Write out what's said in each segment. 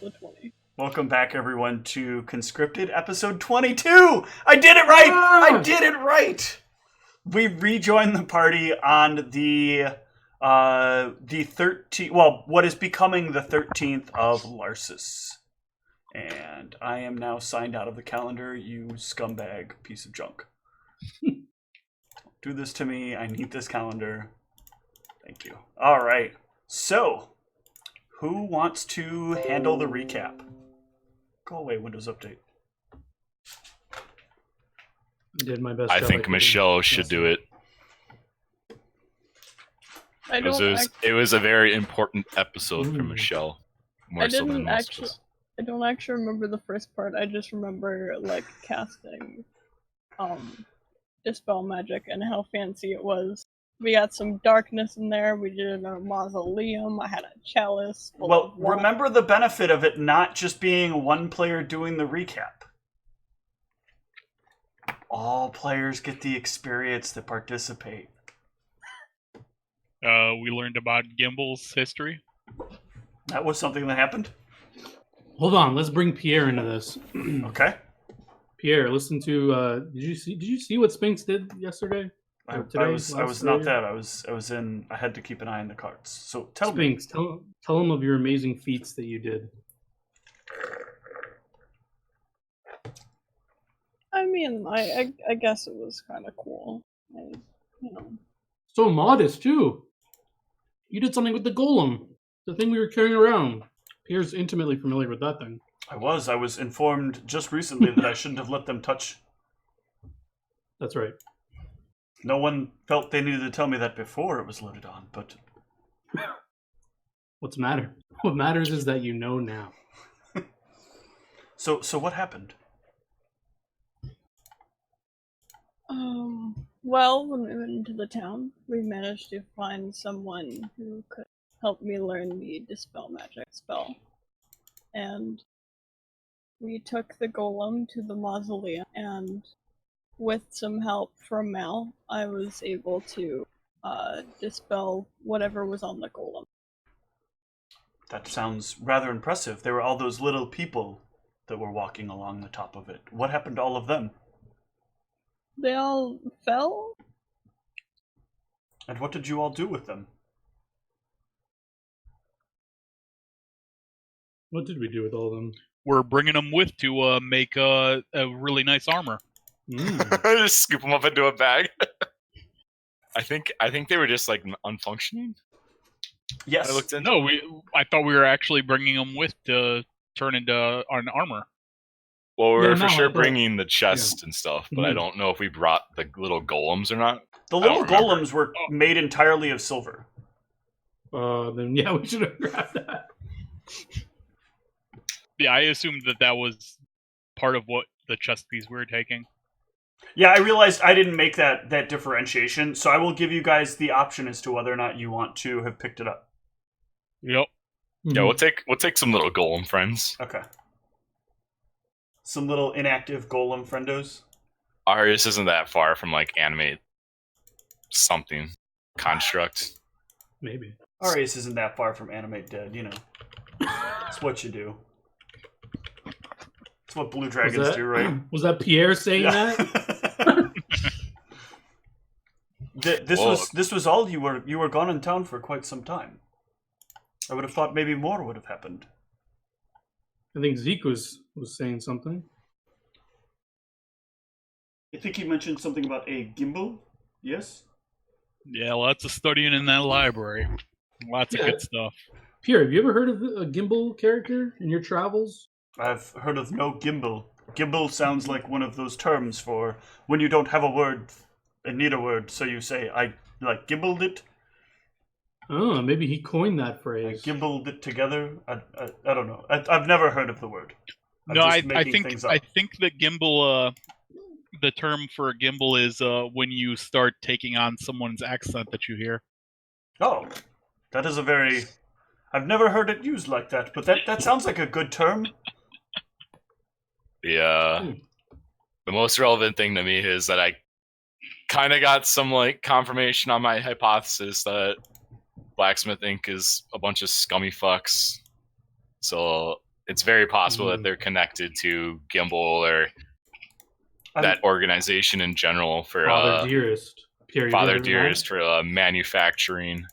the 20. Welcome back, everyone, to Conscripted, episode 22! I did it right! I did it right! We rejoined the party on the 13th, well, what is becoming the 13th of Larsis. And I am now signed out of the calendar, you scumbag piece of junk. Do this to me, I need this calendar. Thank you. Alright, so, who wants to handle the recap? Go away, Windows Update. I did my best. I think Michelle should do it. It was a very important episode for Michelle. I don't actually remember the first part. I just remember like casting Dispel Magic and how fancy it was. We got some darkness in there. We did a mausoleum. I had a chalice. Well, remember the benefit of it not just being one player doing the recap. All players get the experience to participate. We learned about Gimble's history. That was something that happened? Hold on, let's bring Pierre into this. Okay. Pierre, listen to did you see what Spinks did yesterday? I was not that. I was in. I had to keep an eye on the cards. So tell Spinks, tell him of your amazing feats that you did. I mean, I guess it was kind of cool. So modest too. You did something with the golem, the thing we were carrying around. Pierre's intimately familiar with that thing. I was informed just recently that I shouldn't have let them touch. That's right. No one felt they needed to tell me that before it was loaded on, but... What's the matter? What matters is that you know now. So what happened? Well, when we went into the town, we managed to find someone who could help me learn the Dispel Magic spell. And we took the golem to the mausoleum, and with some help from Mal, I was able to dispel whatever was on the golem. That sounds rather impressive. There were all those little people that were walking along the top of it. What happened to all of them? They all fell? And what did you all do with them? What did we do with all of them? We're bringing them with to make a really nice armor. Just scoop them up into a bag. I think they were just like unfunctioning. Yes. I thought we were actually bringing them with to turn into an armor. Well, we were for sure bringing the chest and stuff, but I don't know if we brought the little golems or not. The little golems were made entirely of silver. Then yeah, we should have grabbed that. Yeah, I assumed that was part of what the chest piece we were taking. Yeah, I realized I didn't make that differentiation, so I will give you guys the option as to whether or not you want to have picked it up. Yep. Yeah, we'll take some little golem friends. Okay. Some little inactive golem friendos. Arius isn't that far from like animate something construct. Maybe. Arius isn't that far from animate dead, you know. It's what you do. It's what blue dragons do, right? Was that Pierre saying that? This was all you were gone in town for quite some time. I would have thought maybe more would have happened. I think Zeke was saying something. I think he mentioned something about a gimbal. Yes? Yeah, lots of studying in that library. Lots of good stuff. Pierre, have you ever heard of a gimbal character in your travels? I've heard of no gimbal. Gimbal sounds like one of those terms for when you don't have a word and need a word, so you say, I like gimbaled it. Oh, maybe he coined that phrase. I gimbaled it together. I don't know. I've never heard of the word. I think that gimbal, the term for a gimbal is when you start taking on someone's accent that you hear. Oh, that is a very... I've never heard it used like that, but that sounds like a good term. Yeah. The most relevant thing to me is that I kind of got some like confirmation on my hypothesis that Blacksmith Inc. is a bunch of scummy fucks. So it's very possible that they're connected to Gimbal or that organization in general for Father Dearest. Father Dearest for manufacturing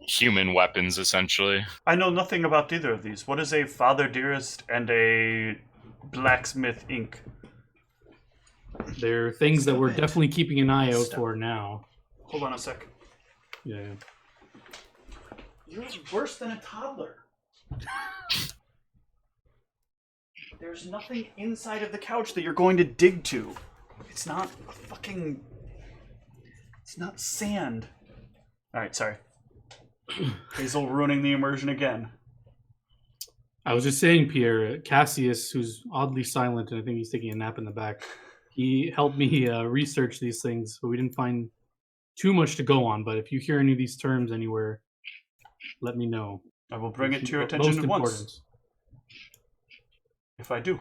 human weapons, essentially. I know nothing about either of these. What is a Father Dearest and a Blacksmith Inc.? They're things that we're definitely keeping an eye out for now. Hold on a sec. Yeah. You're worse than a toddler. There's nothing inside of the couch that you're going to dig to. It's not fucking... It's not sand. Alright, sorry. Hazel ruining the immersion again. I was just saying, Pierre, Cassius, who's oddly silent, and I think he's taking a nap in the back, he helped me research these things, but we didn't find too much to go on. But if you hear any of these terms anywhere, let me know. I will bring it to your attention at once. If I do.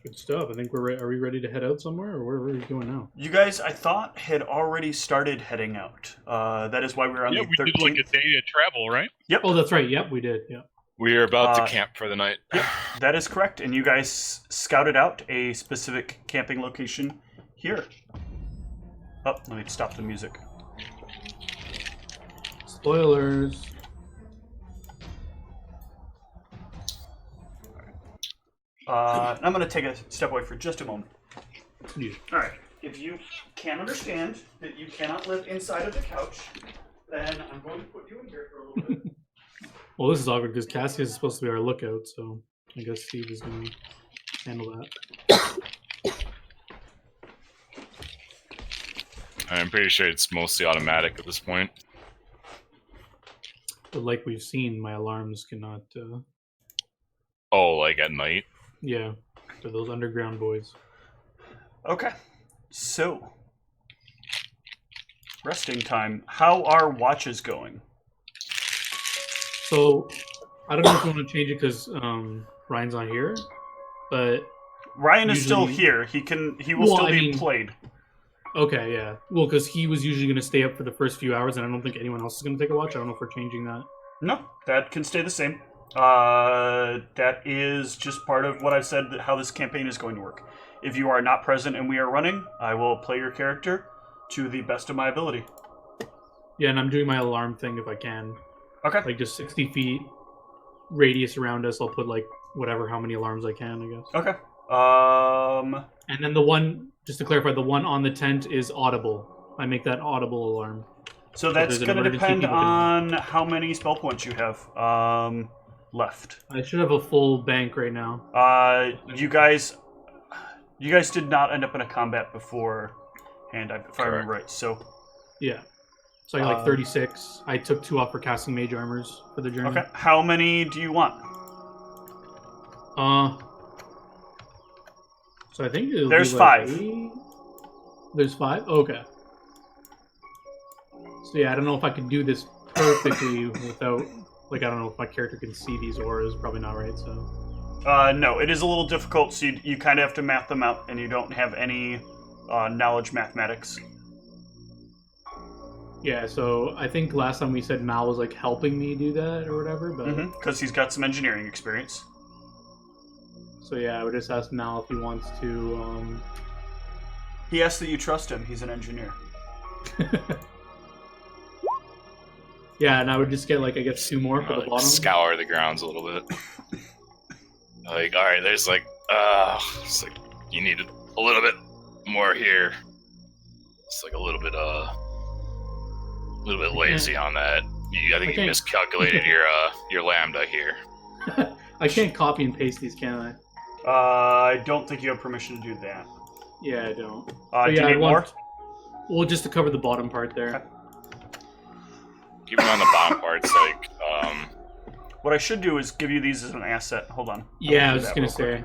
Good stuff. I think are we ready to head out somewhere, or where are we going now? You guys, I thought, had already started heading out. That is why we were on the 13th. Yeah, we did like a day of travel, right? Yep. Oh, that's right. Yep, we did. Yep. We are about to camp for the night. Yep, that is correct. And you guys scouted out a specific camping location here. Oh, let me stop the music. Spoilers. I'm going to take a step away for just a moment. Yeah. All right. If you can understand that you cannot live inside of the couch, then I'm going to put you in here for a little bit. Well, this is awkward because Cassius is supposed to be our lookout, so I guess Steve is going to handle that. I'm pretty sure it's mostly automatic at this point. But like we've seen, my alarms cannot... Oh, like at night? Yeah, to those underground boys. Okay. So, resting time. How are watches going? So, I don't know if you want to change it because Ryan's not here, but Ryan is still here. He will still be played. Okay, yeah. Well, because he was usually going to stay up for the first few hours, and I don't think anyone else is going to take a watch. I don't know if we're changing that. No, that can stay the same. That is just part of what I've said, how this campaign is going to work. If you are not present and we are running, I will play your character to the best of my ability. Yeah, and I'm doing my alarm thing if I can. Okay. Like just 60 feet radius around us, I'll put like how many alarms I can, I guess. Okay. And then the one, just to clarify, the one on the tent is audible. I make that audible alarm. So that's going to depend on how many spell points you have left. I should have a full bank right now. You guys did not end up in a combat beforehand, if I remember right. So yeah. So I got like 36. I took 2 off for casting mage armors for the journey. Okay. How many do you want? So I think there's 5. There's 5? Okay. So yeah, I don't know if I could do this perfectly without, like, I don't know if my character can see these auras. Probably not, right? So. No, it is a little difficult. So you kind of have to map them out, and you don't have any knowledge mathematics. Yeah, so I think last time we said Mal was like helping me do that or whatever, but because he's got some engineering experience. So yeah, I would just ask Mal if he wants to. He asks that you trust him. He's an engineer. Yeah, and I would just get like I guess 2 more for the bottom. Scour the grounds a little bit. Like, all right, there's like, it's like you need a little bit more here. It's like a little bit lazy on that. I think you miscalculated your lambda here. I can't copy and paste these, can I? I don't think you have permission to do that. Yeah, I don't. Do you need more? Well, just to cover the bottom part there. Okay. Even on the bottom parts, like, What I should do is give you these as an asset. Hold on. Yeah, I was just gonna say.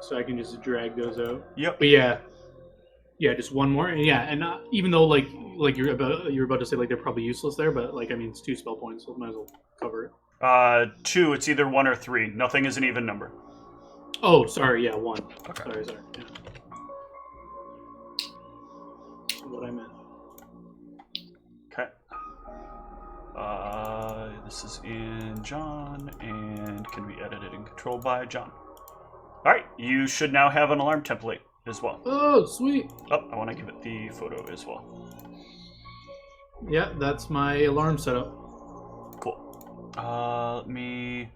So I can just drag those out. Yep. But yeah, just 1 more. And yeah, and even though like you're about to say like they're probably useless there, but like I mean it's 2 spell points, so might as well cover it. 2. It's either 1 or 3. Nothing is an even number. Oh, sorry. Yeah, 1. Okay. Sorry. Yeah. What I meant. Okay. this is in John and can be edited and controlled by John. All right, you should now have an alarm template as well. Oh, sweet. Oh, I want to give it the photo as well. Yeah, that's my alarm setup. Cool. Let me...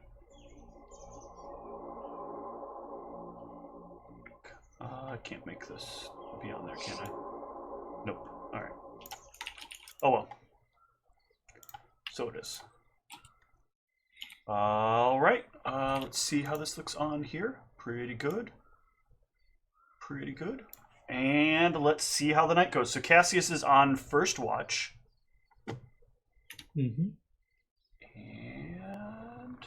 I can't make this be on there, can I? Nope. All right. Oh well. So it is. All right. Let's see how this looks on here. Pretty good. Pretty good. And let's see how the night goes. So Cassius is on first watch. Mm-hmm. And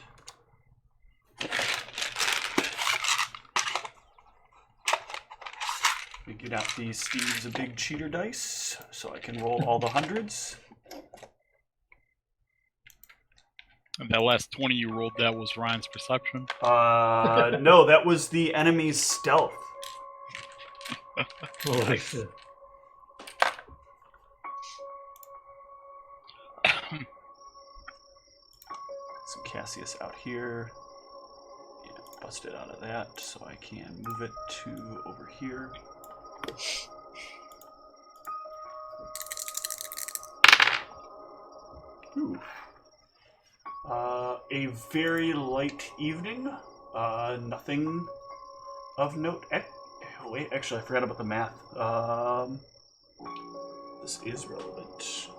we get out the Steve's a Big Cheater dice so I can roll all the hundreds. And that last 20 you rolled, that was Ryan's perception. No, that was the enemy's stealth. Holy shit. Some Cassius out here. Yeah, bust it out of that so I can move it to over here. Ooh. A very light evening. Nothing of note. Wait, actually, I forgot about the math. This is relevant.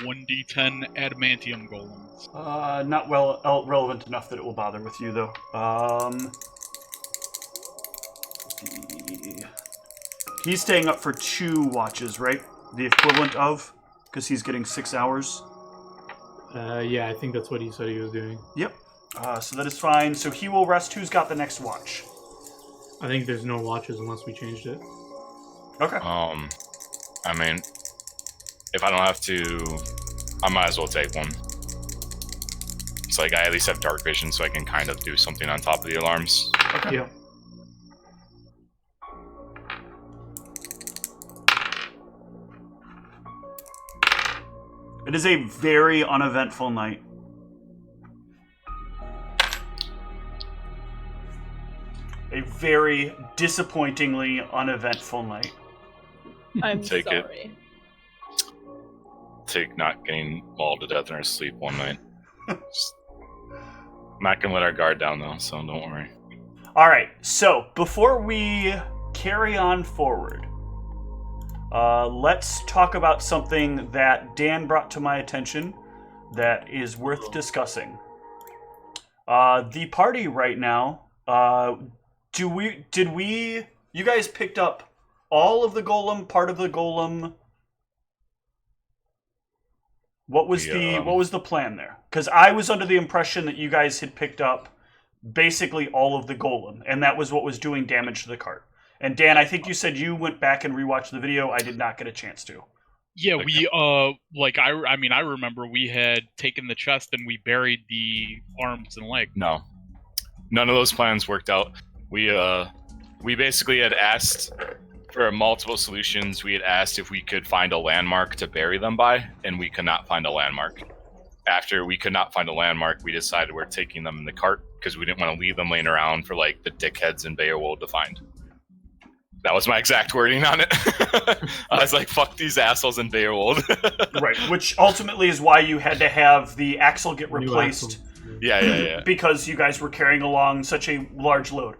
1d10 adamantium golems. Not relevant enough that it will bother with you, though. He's staying up for 2 watches, right? The equivalent of, because he's getting 6 hours. Yeah, I think that's what he said he was doing. Yep. So that is fine. So he will rest. Who's got the next watch? I think there's no watches unless we changed it. Okay. I mean, if I don't have to, I might as well take one. It's like I at least have dark vision, so I can kind of do something on top of the alarms. Okay. Yeah. It is a very uneventful night. A very disappointingly uneventful night. I'm Take it. sorry. Take not getting mauled to death in our sleep one night. I'm not gonna let our guard down though, so don't worry. All right. So before we carry on forward, let's talk about something that Dan brought to my attention that is worth discussing. The party right now. You guys picked up all of the golem, part of the golem? What was the plan there? Because I was under the impression that you guys had picked up basically all of the golem, and that was what was doing damage to the cart. And Dan, I think you said you went back and rewatched the video. I did not get a chance to. Yeah, we I remember we had taken the chest and we buried the arms and legs. No, none of those plans worked out. We basically had asked for multiple solutions. We had asked if we could find a landmark to bury them by, and we could not find a landmark. After we could not find a landmark, we decided we're taking them in the cart because we didn't want to leave them laying around for like the dickheads in Beowulf to find. That was my exact wording on it. I was like, fuck these assholes in Beowulf. Right, which ultimately is why you had to have the axle get replaced. Yeah. Because you guys were carrying along such a large load.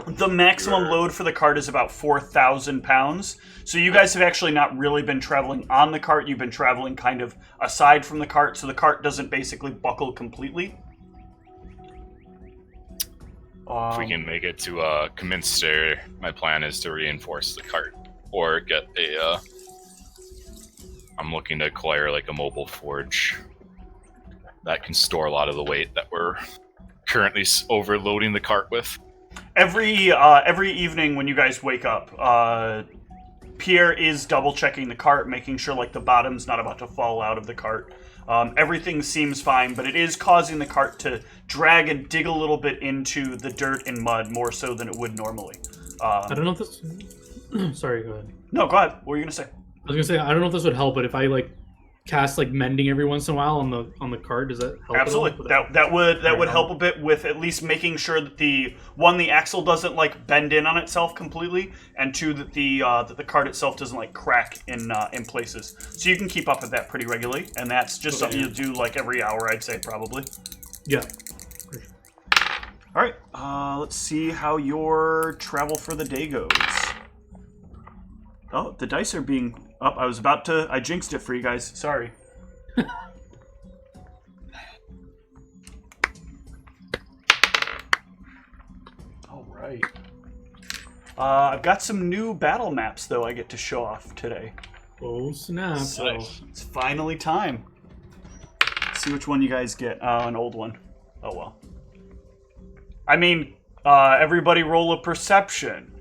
The maximum load for the cart is about 4,000 pounds. So you guys have actually not really been traveling on the cart. You've been traveling kind of aside from the cart, so the cart doesn't basically buckle completely. If we can make it to Comminster, my plan is to reinforce the cart or get a. I'm looking to acquire like a mobile forge that can store a lot of the weight that we're currently overloading the cart with. Every evening when you guys wake up, Pierre is double checking the cart, making sure like the bottom's not about to fall out of the cart. Everything seems fine, but it is causing the cart to drag and dig a little bit into the dirt and mud more so than it would normally. I don't know if this. Sorry, go ahead. No, go ahead. What were you gonna say? I was gonna say I don't know if this would help, but if I like cast like mending every once in a while on the card, does that help? Absolutely. That would help a bit with at least making sure that the axle doesn't like bend in on itself completely, and two, that the card itself doesn't like crack in places. So you can keep up with that pretty regularly, and that's just something you'll do like every hour, I'd say, probably. Yeah. All right. Let's see how your travel for the day goes. Oh, the dice are being up. I jinxed it for you guys. Sorry. All right. I've got some new battle maps, though, I get to show off today. Oh, snap. So it's finally time. Let's see which one you guys get. An old one. Oh, well. I mean, everybody roll a perception.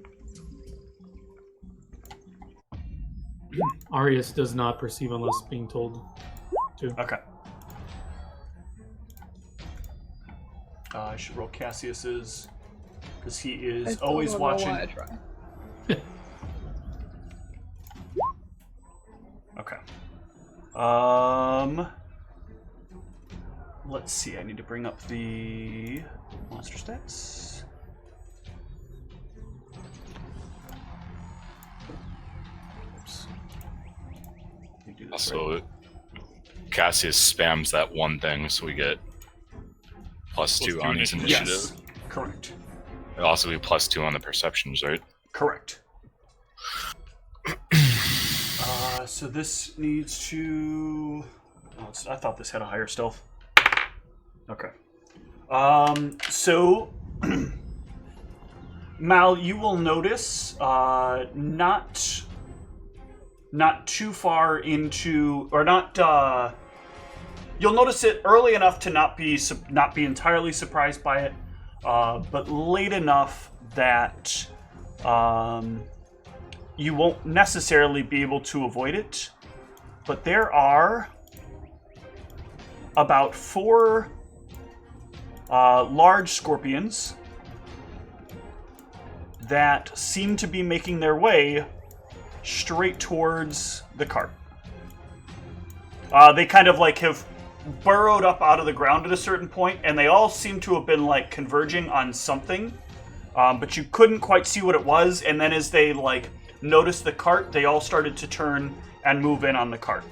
Arius does not perceive unless being told to. Okay. I should roll Cassius's, because he is always watching. Okay. Let's see. I need to bring up the monster stats. Also, Cassius spams that one thing, so we get +2 on his initiative. Yes, correct. It'll also be +2 on the perceptions, right? Correct. So this needs to... Oh, I thought this had a higher stealth. Okay. So... Mal, you will notice, not too far into, or not, you'll notice it early enough to not be entirely surprised by it, but late enough that you won't necessarily be able to avoid it. But there are about 4 large scorpions that seem to be making their way straight towards the cart. They kind of like have burrowed up out of the ground at a certain point, and they all seem to have been like converging on something, but you couldn't quite see what it was. And then as they like noticed the cart, they all started to turn and move in on the cart.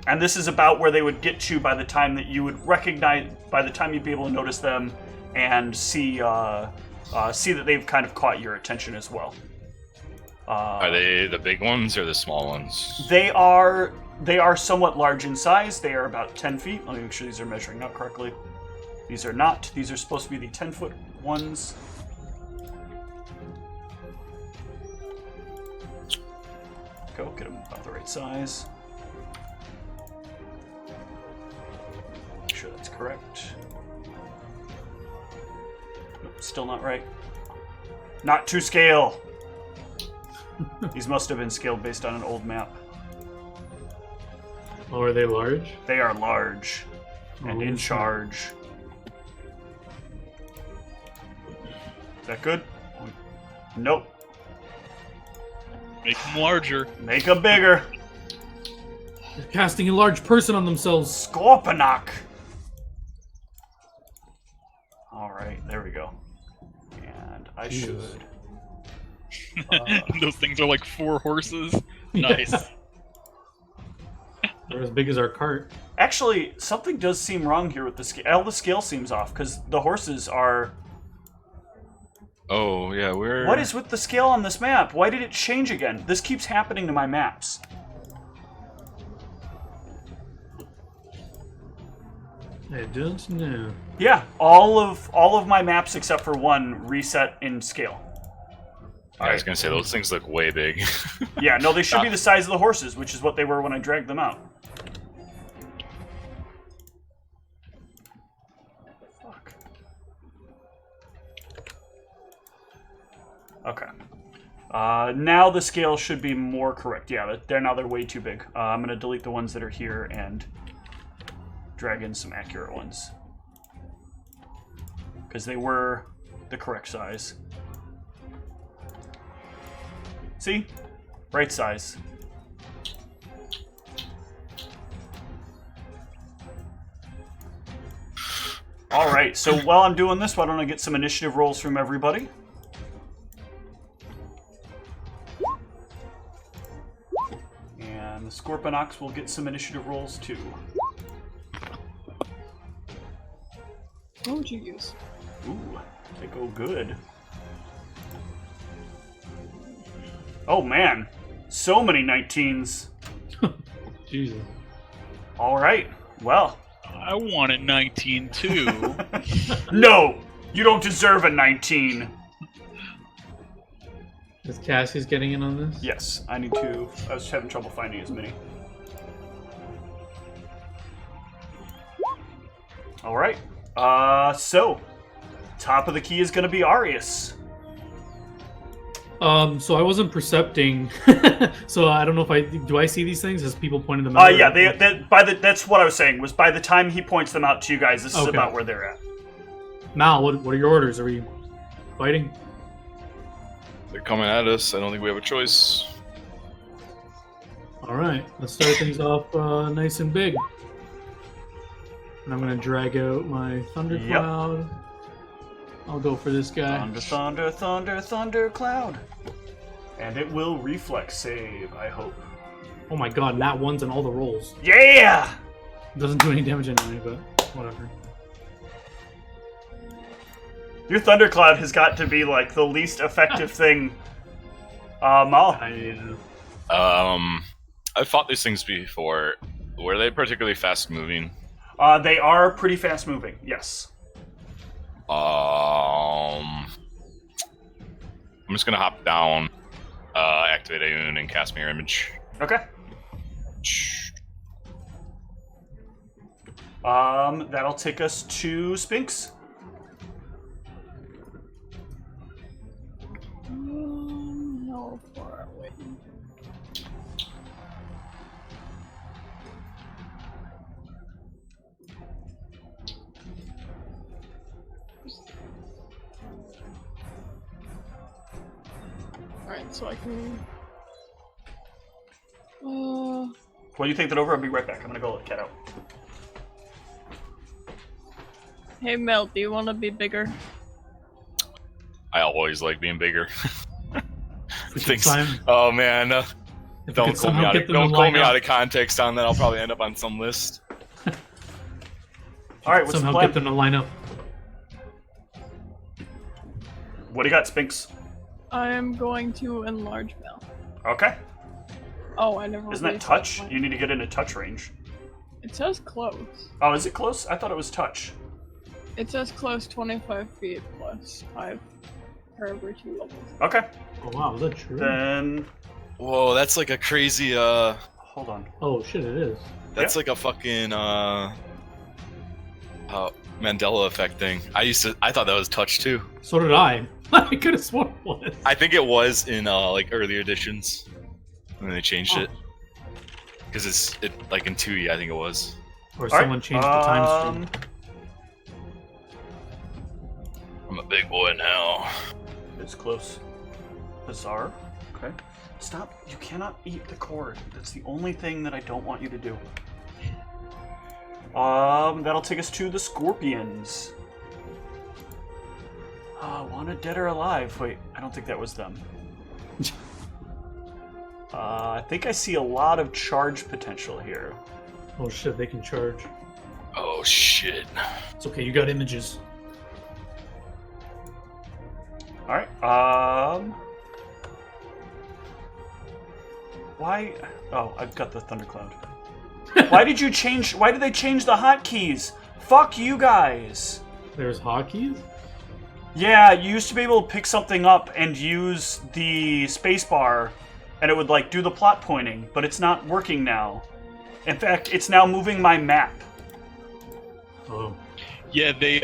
And this is about where they would get to by the time that you would recognize, by the time you'd be able to notice them and see that they've kind of caught your attention as well. Are they the big ones or the small ones? They are somewhat large in size. They are about 10 feet. Let me make sure these are measuring out correctly. These are not. These are supposed to be the 10-foot ones. Go, get them about the right size. Make sure that's correct. Nope, still not right. Not to scale! These must have been scaled based on an old map. Oh, are they large? They are large and in charge. Is that good? Nope. Make them larger. Make them bigger. They're casting a large person on themselves. Scorponok. Alright, there we go. And I should... Those things are like 4 horses. Nice. They're as big as our cart. Actually, something does seem wrong here with the scale. The scale seems off, because the horses are... Oh, yeah, we're... What is with the scale on this map? Why did it change again? This keeps happening to my maps. I don't know. Yeah, all of my maps except for one reset in scale. I was gonna say, those things look way big. Yeah, no, they should be the size of the horses, which is what they were when I dragged them out. Fuck. Okay. Now the scale should be more correct. Yeah, they're way too big. I'm gonna delete the ones that are here and drag in some accurate ones. Because they were the correct size. See? Right size. Alright, so while I'm doing this, why don't I get some initiative rolls from everybody? And the Scorpionox will get some initiative rolls too. What would you use? Ooh, they go good. Oh man, so many 19s. Jesus. Alright, well. I want a 19 too. No! You don't deserve a 19! Is Cassie's getting in on this? Yes, I need to. I was having trouble finding as many. Alright. So, top of the key is going to be Arius. So I wasn't percepting, so I don't know if do I see these things as people pointing them out? Yeah, that's what I was saying, was by the time he points them out to you guys, this is about where they're at. Mal, what are your orders? Are we fighting? They're coming at us. I don't think we have a choice. Alright, let's start things off nice and big. And I'm going to drag out my Thundercloud. Yep. I'll go for this guy. Thundercloud. And it will reflex save, I hope. Oh my god, nat ones and all the rolls. Yeah! Doesn't do any damage anyway, but whatever. Your Thundercloud has got to be like the least effective thing. Mal. I've fought these things before. Were they particularly fast moving? They are pretty fast moving, yes. I'm just gonna hop down, activate Aeon, and cast Mirror Image. Okay. That'll take us to Sphinx. How far away? Alright, so I can... What do you think that over? I'll be right back. I'm gonna go let Cat out. Hey Mel, do you want to be bigger? I always like being bigger. Thanks. Oh man, don't call me out of context on that. I'll probably end up on some list. All right, what's the plan? Get them to line up. What do you got, Sphinx? I am going to enlarge Mel. Okay. Oh, I never. Isn't that touch? You need to get into touch range. It says close. Oh, is it close? I thought it was touch. It says close 25 feet plus 5 per every 2 levels. Okay. Oh wow, is that true? Then... Whoa, that's like a crazy, Hold on. Oh shit, it is. That's like a fucking, Mandela effect thing. I thought that was touch too. So did I. I could have sworn it was. I think it was in, like, earlier editions. And they changed it. Because like in 2E, I think it was. Or someone changed the time stream. I'm a big boy now. It's close. Bizarre. Okay. Stop. You cannot eat the cord. That's the only thing that I don't want you to do. That'll take us to the Scorpions. Wanted dead or alive. Wait, I don't think that was them. I think I see a lot of charge potential here. Oh shit, they can charge. Oh shit. It's okay, you got images. Alright, why? Oh, I've got the Thundercloud. Why did they change the hotkeys? Fuck you guys! There's hotkeys? Yeah, you used to be able to pick something up and use the spacebar, and it would, like, do the plot pointing, but it's not working now. In fact, it's now moving my map. Oh. Yeah, they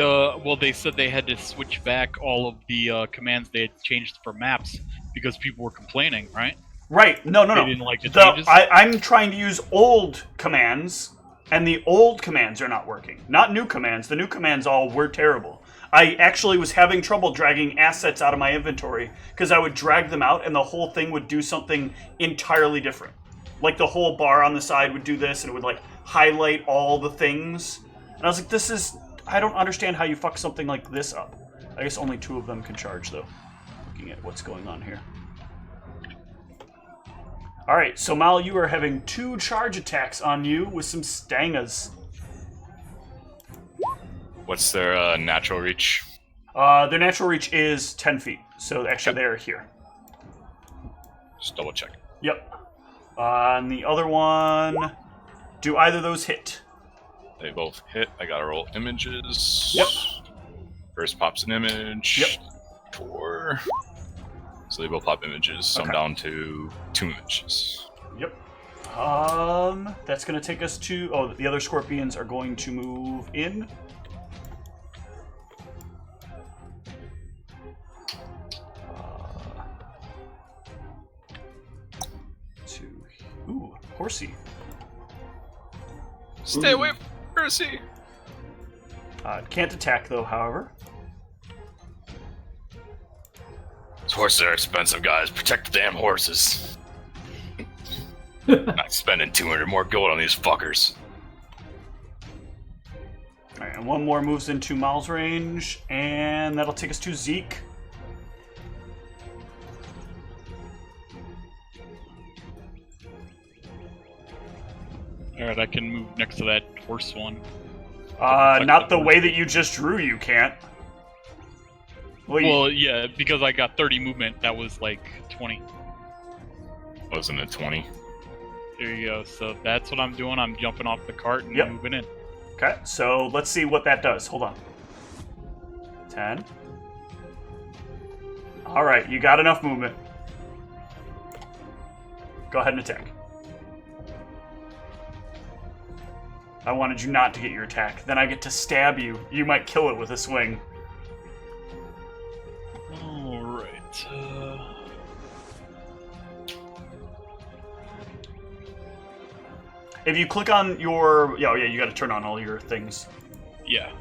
said they had to switch back all of the commands they had changed for maps because people were complaining, right? Right. No. They didn't like the changes? I'm trying to use old commands, and the old commands are not working. Not new commands. The new commands all were terrible. I actually was having trouble dragging assets out of my inventory because I would drag them out and the whole thing would do something entirely different. Like the whole bar on the side would do this and it would like highlight all the things. And I was like, I don't understand how you fuck something like this up. I guess only 2 of them can charge though. Looking at what's going on here. Alright, so Mal, you are having 2 charge attacks on you with some stangas. What's their natural reach? Their natural reach is 10 feet, so actually they're here. Just double check. Yep. And the other one, do either of those hit? They both hit. I gotta roll images. Yep. First pops an image. Yep. 4. So they both pop images. So I'm down to 2 images. Yep. That's gonna take us to... Oh, the other scorpions are going to move in. Ooh, horsey. Stay away from Percy. Can't attack though, however. These horses are expensive, guys. Protect the damn horses. Not spending 200 more gold on these fuckers. Alright, and one more moves into Mal's range, and that'll take us to Zeke. Alright, I can move next to that horse one. Not the way that you just drew, you can't. Well, yeah, because I got 30 movement, that was like 20. Wasn't it 20? There you go, so that's what I'm doing, I'm jumping off the cart and moving in. Okay, so let's see what that does. Hold on. 10. Alright, you got enough movement. Go ahead and attack. I wanted you not to get your attack. Then I get to stab you. You might kill it with a swing. Alright. If you click on your... Oh, yeah, you gotta turn on all your things. Yeah.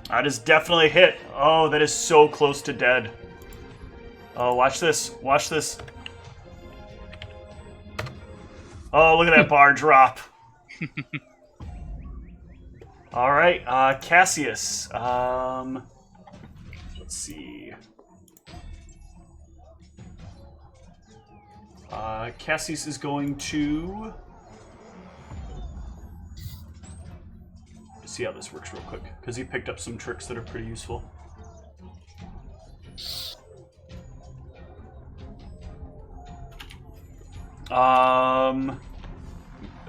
That is definitely a hit. Oh, that is so close to dead. Oh, watch this. Watch this. Oh, look at that bar drop. All right, Cassius. Let's see. Cassius is going to... see how this works real quick, because he picked up some tricks that are pretty useful.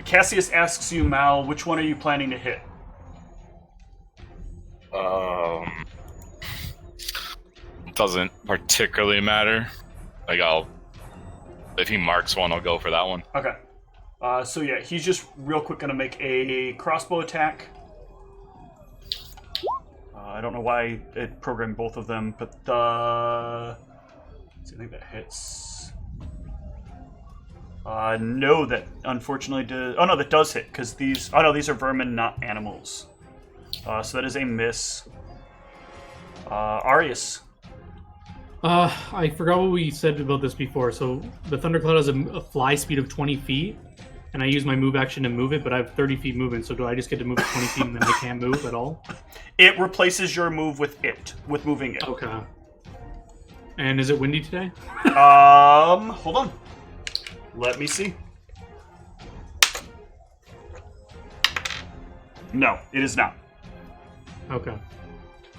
Cassius asks you, Mal, which one are you planning to hit? Doesn't particularly matter. Like, if he marks one, I'll go for that one. Okay. So yeah, he's just real quick gonna make a crossbow attack. I don't know why it programmed both of them, but I think that hits. No, that unfortunately does. Oh no, that does hit because these. Oh no, these are vermin, not animals. So that is a miss. Arius. I forgot what we said about this before. So the Thundercloud has a fly speed of 20 feet, and I use my move action to move it, but I have 30 feet movement, so do I just get to move it 20 feet and then I can't move at all? It replaces your move with moving it. Okay. And is it windy today? Hold on. Let me see. No, it is not. Okay.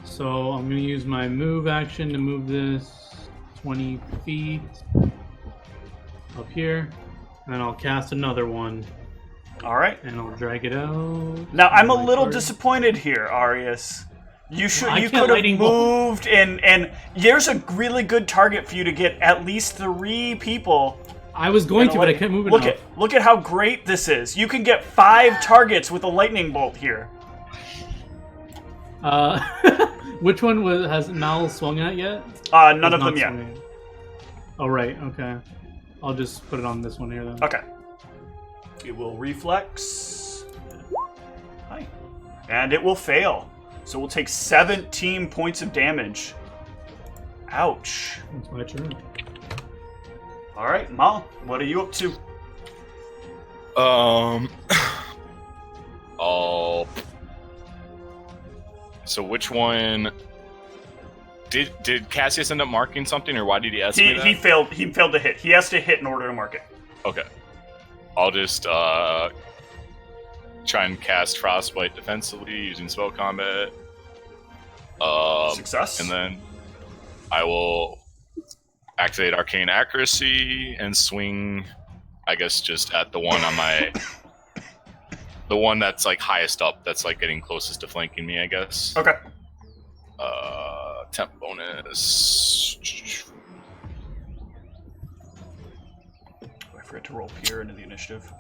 So I'm going to use my move action to move this 20 feet up here. And then I'll cast another one. All right. And I'll drag it out. Now, I'm a little disappointed here, Arius. You could have moved, and there's a really good target for you to get at least 3 people. I was going to, but I can't move enough. Look at how great this is. You can get 5 targets with a lightning bolt here. Which one has Mal swung at yet? None of them yet. Oh, right. Okay. I'll just put it on this one here then. Okay. It will reflex. Hi. And it will fail. So we'll take 17 points of damage. Ouch. That's my turn. Alright, Mal, what are you up to? So which one... Did Cassius end up marking something, or why did he ask me that? He failed to hit. He has to hit in order to mark it. Okay. I'll just try and cast Frostbite defensively using spell combat. Success. And then I will activate Arcane Accuracy and swing, I guess, just at the one on my... the one that's, like, highest up, that's, like, getting closest to flanking me, I guess. Okay. Temp bonus. I forgot to roll Pierre into the initiative.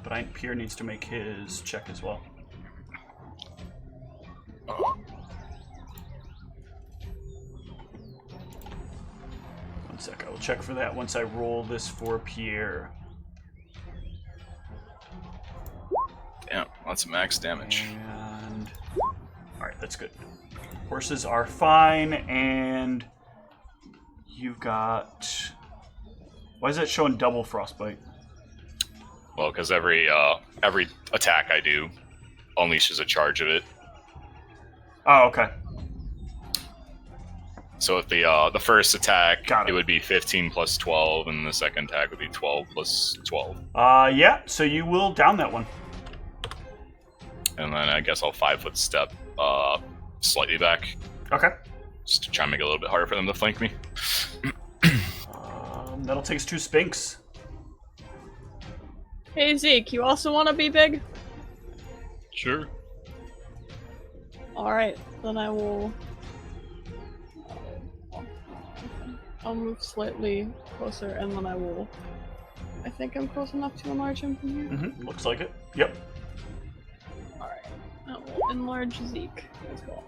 But Pierre needs to make his check as well. One sec, I will check for that once I roll this for Pierre. Damn, that's max damage. And... Alright, that's good. Horses are fine, and... You've got... Why is that showing double frostbite? Well, because every attack I do unleashes a charge of it. Oh, okay. So if the first attack, Got it. it would be 15 plus 12, and the second attack would be 12 plus 12. Yeah, so you will down that one. And then I guess I'll 5-foot step slightly back, Okay. just to try and make it a little bit harder for them to flank me. That'll take us 2 spinks. Hey Zeke, you also want to be big? Sure. Alright, then I will... I'll move slightly closer, and then I will... I think I'm close enough to enlarge him from here. Mm-hmm. Looks like it. Yep. Alright, I will enlarge Zeke as well.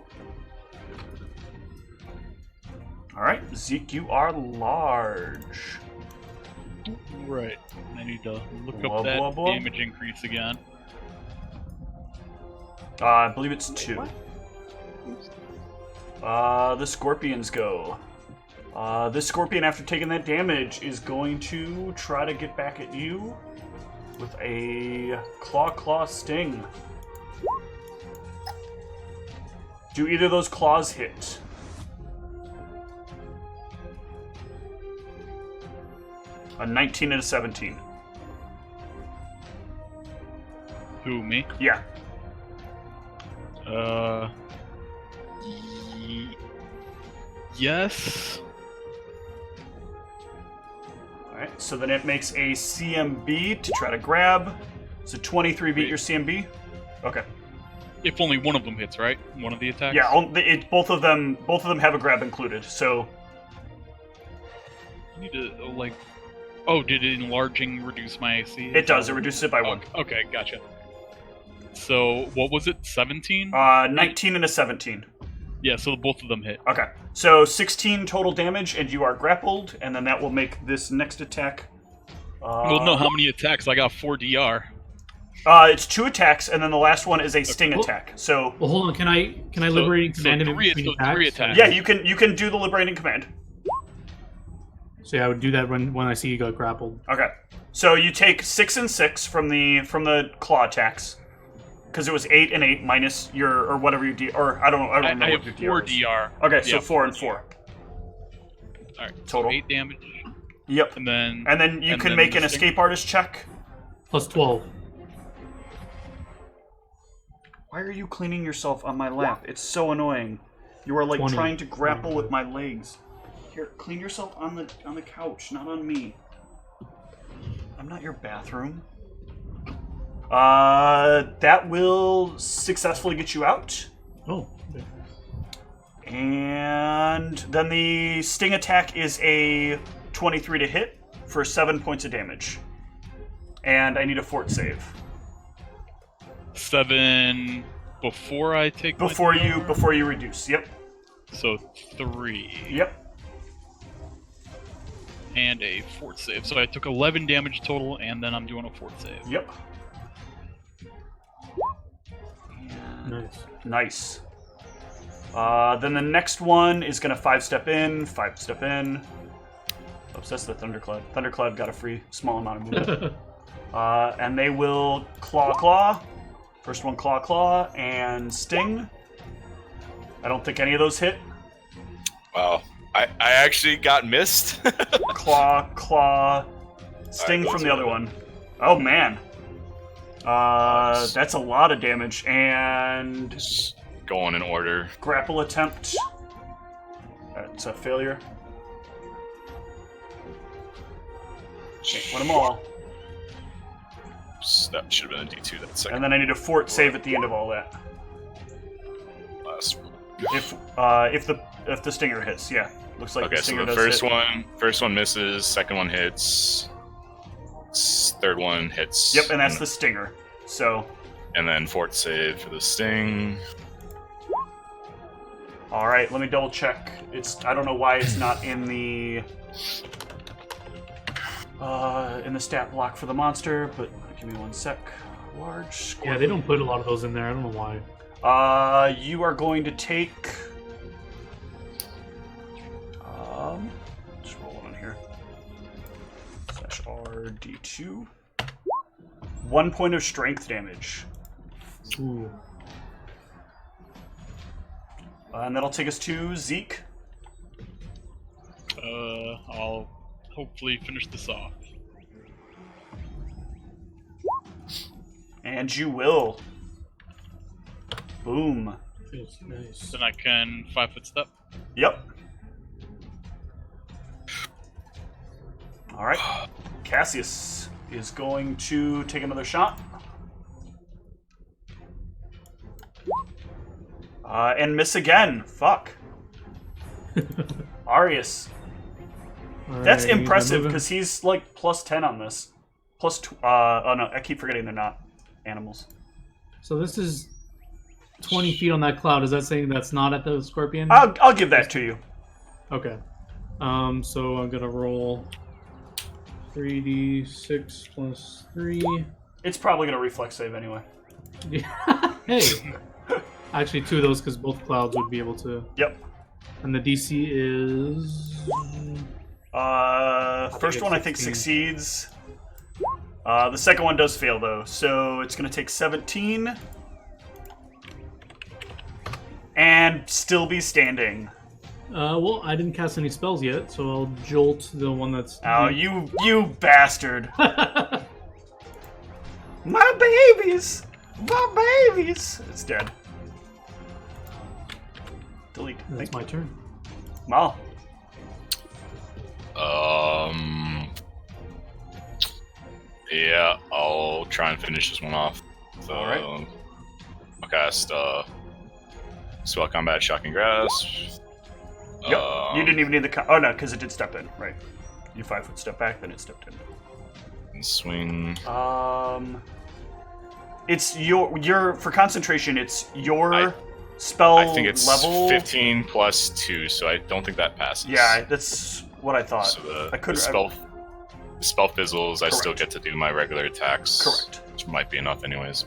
Alright, Zeke, you are large. Right. I need to look Blah, up that blah, blah. damage increase again. I believe it's 2. What? Oops. The scorpions go. This scorpion, after taking that damage, is going to try to get back at you with a claw sting. Do either of those claws hit? A 19 and a 17. Who, me? Yeah. Yes. Alright, so then it makes a CMB to try to grab. So 23 beat your CMB? Okay. If only one of them hits, right? One of the attacks? Yeah, both of them have a grab included, so... I need to, like... Oh, did enlarging reduce my AC? It does, it reduces it by 1. Okay, gotcha. So, what was it? 17? 19 and a 17. Yeah, so both of them hit. Okay, so 16 total damage, and you are grappled, and then that will make this next attack... Well, no, how many attacks? I got 4 DR. It's 2 attacks, and then the last one is a sting attack. So Well, hold on. Can I liberating command him in between three attacks? attacks. yeah, you can do the liberating command. So yeah, I would do that when I see you got grappled. Okay, so you take 6 and 6 from the claw attacks, because it was 8 and 8 minus your or whatever your D or I don't know I what have your 4 DR is. DR. Okay, so Yeah, 4 and 4. Alright, Total. so 8 damage. Yep. And then you can make an escape artist check. Plus 12. Why are you cleaning yourself on my lap? It's so annoying. You are like 20. trying to grapple with my legs. Here, clean yourself on the couch, not on me. I'm not your bathroom. That will successfully get you out. Oh. Okay. And then the sting attack is a 23 to hit for 7 points of damage. And I need a fort save. 7 before I take my Before DR? you reduce. Yep. So 3. Yep. And a fort save. So I took 11 damage total, and then I'm doing a fort save. Yep. Nice. Nice. Then the next one is going to 5-step in, 5-step in. Oops, that's the Thundercloud. Thundercloud got a free small amount of movement. And they will Claw. First one Claw, and Sting. I don't think any of those hit. Wow. I actually got missed. Claw. Sting from the other one. Oh, man. That's a lot of damage. And... Just going in order. Grapple attempt. That's a failure. Okay, win them all. That should have been a D2 that second. And then I need a fort save at the end of all that. Last one. If the stinger hits, yeah. Looks like Okay, the stinger so the does hit. first one misses, second one hits, third one hits. Yep, and that's the stinger. So. And then fort save for the sting. All right, let me double check. I don't know why it's not in the stat block for the monster, but give me one sec. Large square. Yeah, they don't put a lot of those in there. I don't know why. You are going to take. Just roll one on here. /RD2. 1 point of strength damage. Ooh. And that'll take us to Zeke. I'll hopefully finish this off. And you will. Boom. Feels nice. Then I can 5-foot step. Yep. All right. Cassius is going to take another shot. And miss again. Fuck. Arius. That's Alright, impressive because he's like +10 on this. Oh no, I keep forgetting they're not animals. So this is 20 feet on that cloud. Is that saying that's not at the scorpion? I'll give that to you. Okay. So I'm gonna roll 3d6 plus 3. It's probably gonna reflex save anyway. Hey. Actually, 2 of those because both clouds would be able to. Yep. And the DC is. First one I think succeeds. The second one does fail though, so it's gonna take 17. And still be standing. Well, I didn't cast any spells yet, so I'll jolt the one that's. Oh, you bastard! My babies! My babies! It's dead. Delete. That's my turn. Mal. Yeah, I'll try and finish this one off. So, alright. I'll cast, Spell Combat Shocking Grasp. Yep, you didn't even need the... Oh, no, because it did step in, right. You 5-foot step back, then it stepped in. And swing. It's your for concentration, it's your spell I think it's level... 15 plus 2, so I don't think that passes. Yeah, that's what I thought. So the spell fizzles, I still Correct. get to do my regular attacks. Correct. Which might be enough anyways.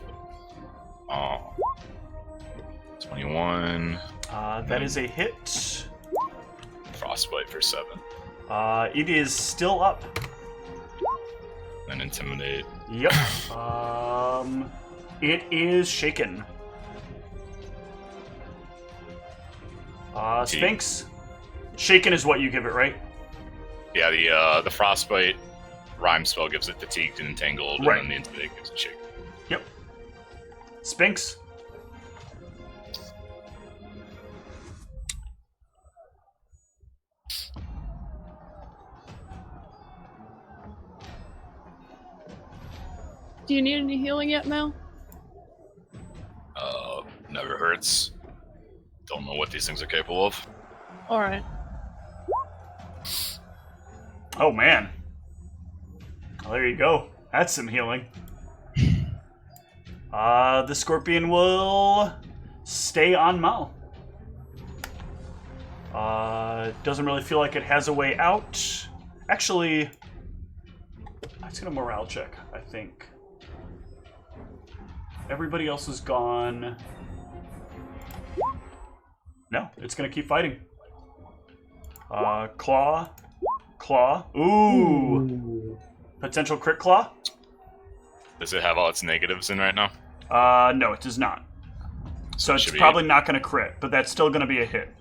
21. That is a hit. Frostbite for 7. It is still up. Then Intimidate. Yep. It is shaken. Sphinx. Shaken is what you give it, right? Yeah, the Frostbite rhyme spell gives it Fatigued and Entangled, Right. and then the Intimidate gives it Shaken. Yep. Sphinx. Do you need any healing yet, Mel? Never hurts. Don't know what these things are capable of. Alright. Oh, man. Well, there you go. That's some healing. The Scorpion will stay on Mal. Doesn't really feel like it has a way out. Actually, it's gonna morale check, I think. Everybody else is gone. No, it's gonna keep fighting. Claw. Ooh. Potential crit claw. Does it have all its negatives in right now? No, it does not. So it's probably not gonna crit, but that's still gonna be a hit.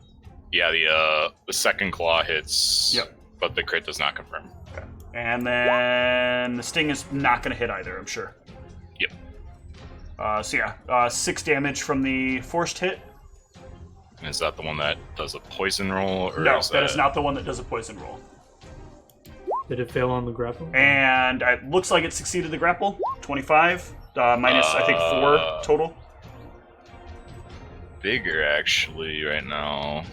Yeah, the second claw hits. Yep. But the crit does not confirm. Okay. And then the sting is not gonna hit either, I'm sure. Yep. So yeah, 6 damage from the forced hit. And is that the one that does a poison roll? Or No, that is not the one that does a poison roll. Did it fail on the grapple? And it looks like it succeeded the grapple. 25, minus, I think, 4 total. Bigger, actually, right now.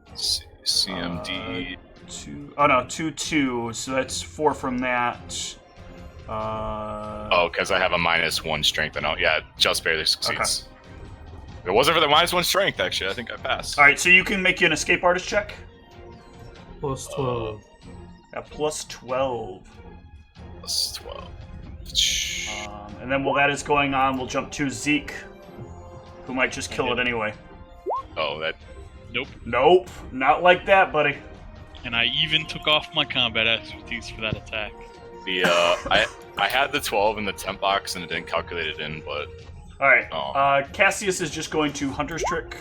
Let's see, CMD. 2, so that's 4 from that. Oh, because I have a -1 strength. And yeah, it just barely succeeds. Okay. If it wasn't for the -1 strength, actually, I think I passed. Alright, so you can make you an escape artist check. Plus 12. Yeah, plus 12. Plus 12. And then while that is going on, we'll jump to Zeke, who might just kill it anyway. Oh, that... Nope, not like that, buddy. And I even took off my combat expertise for that attack. The I had the 12 in the temp box and it didn't calculate it in, but... Alright, Cassius is just going to Hunter's Trick,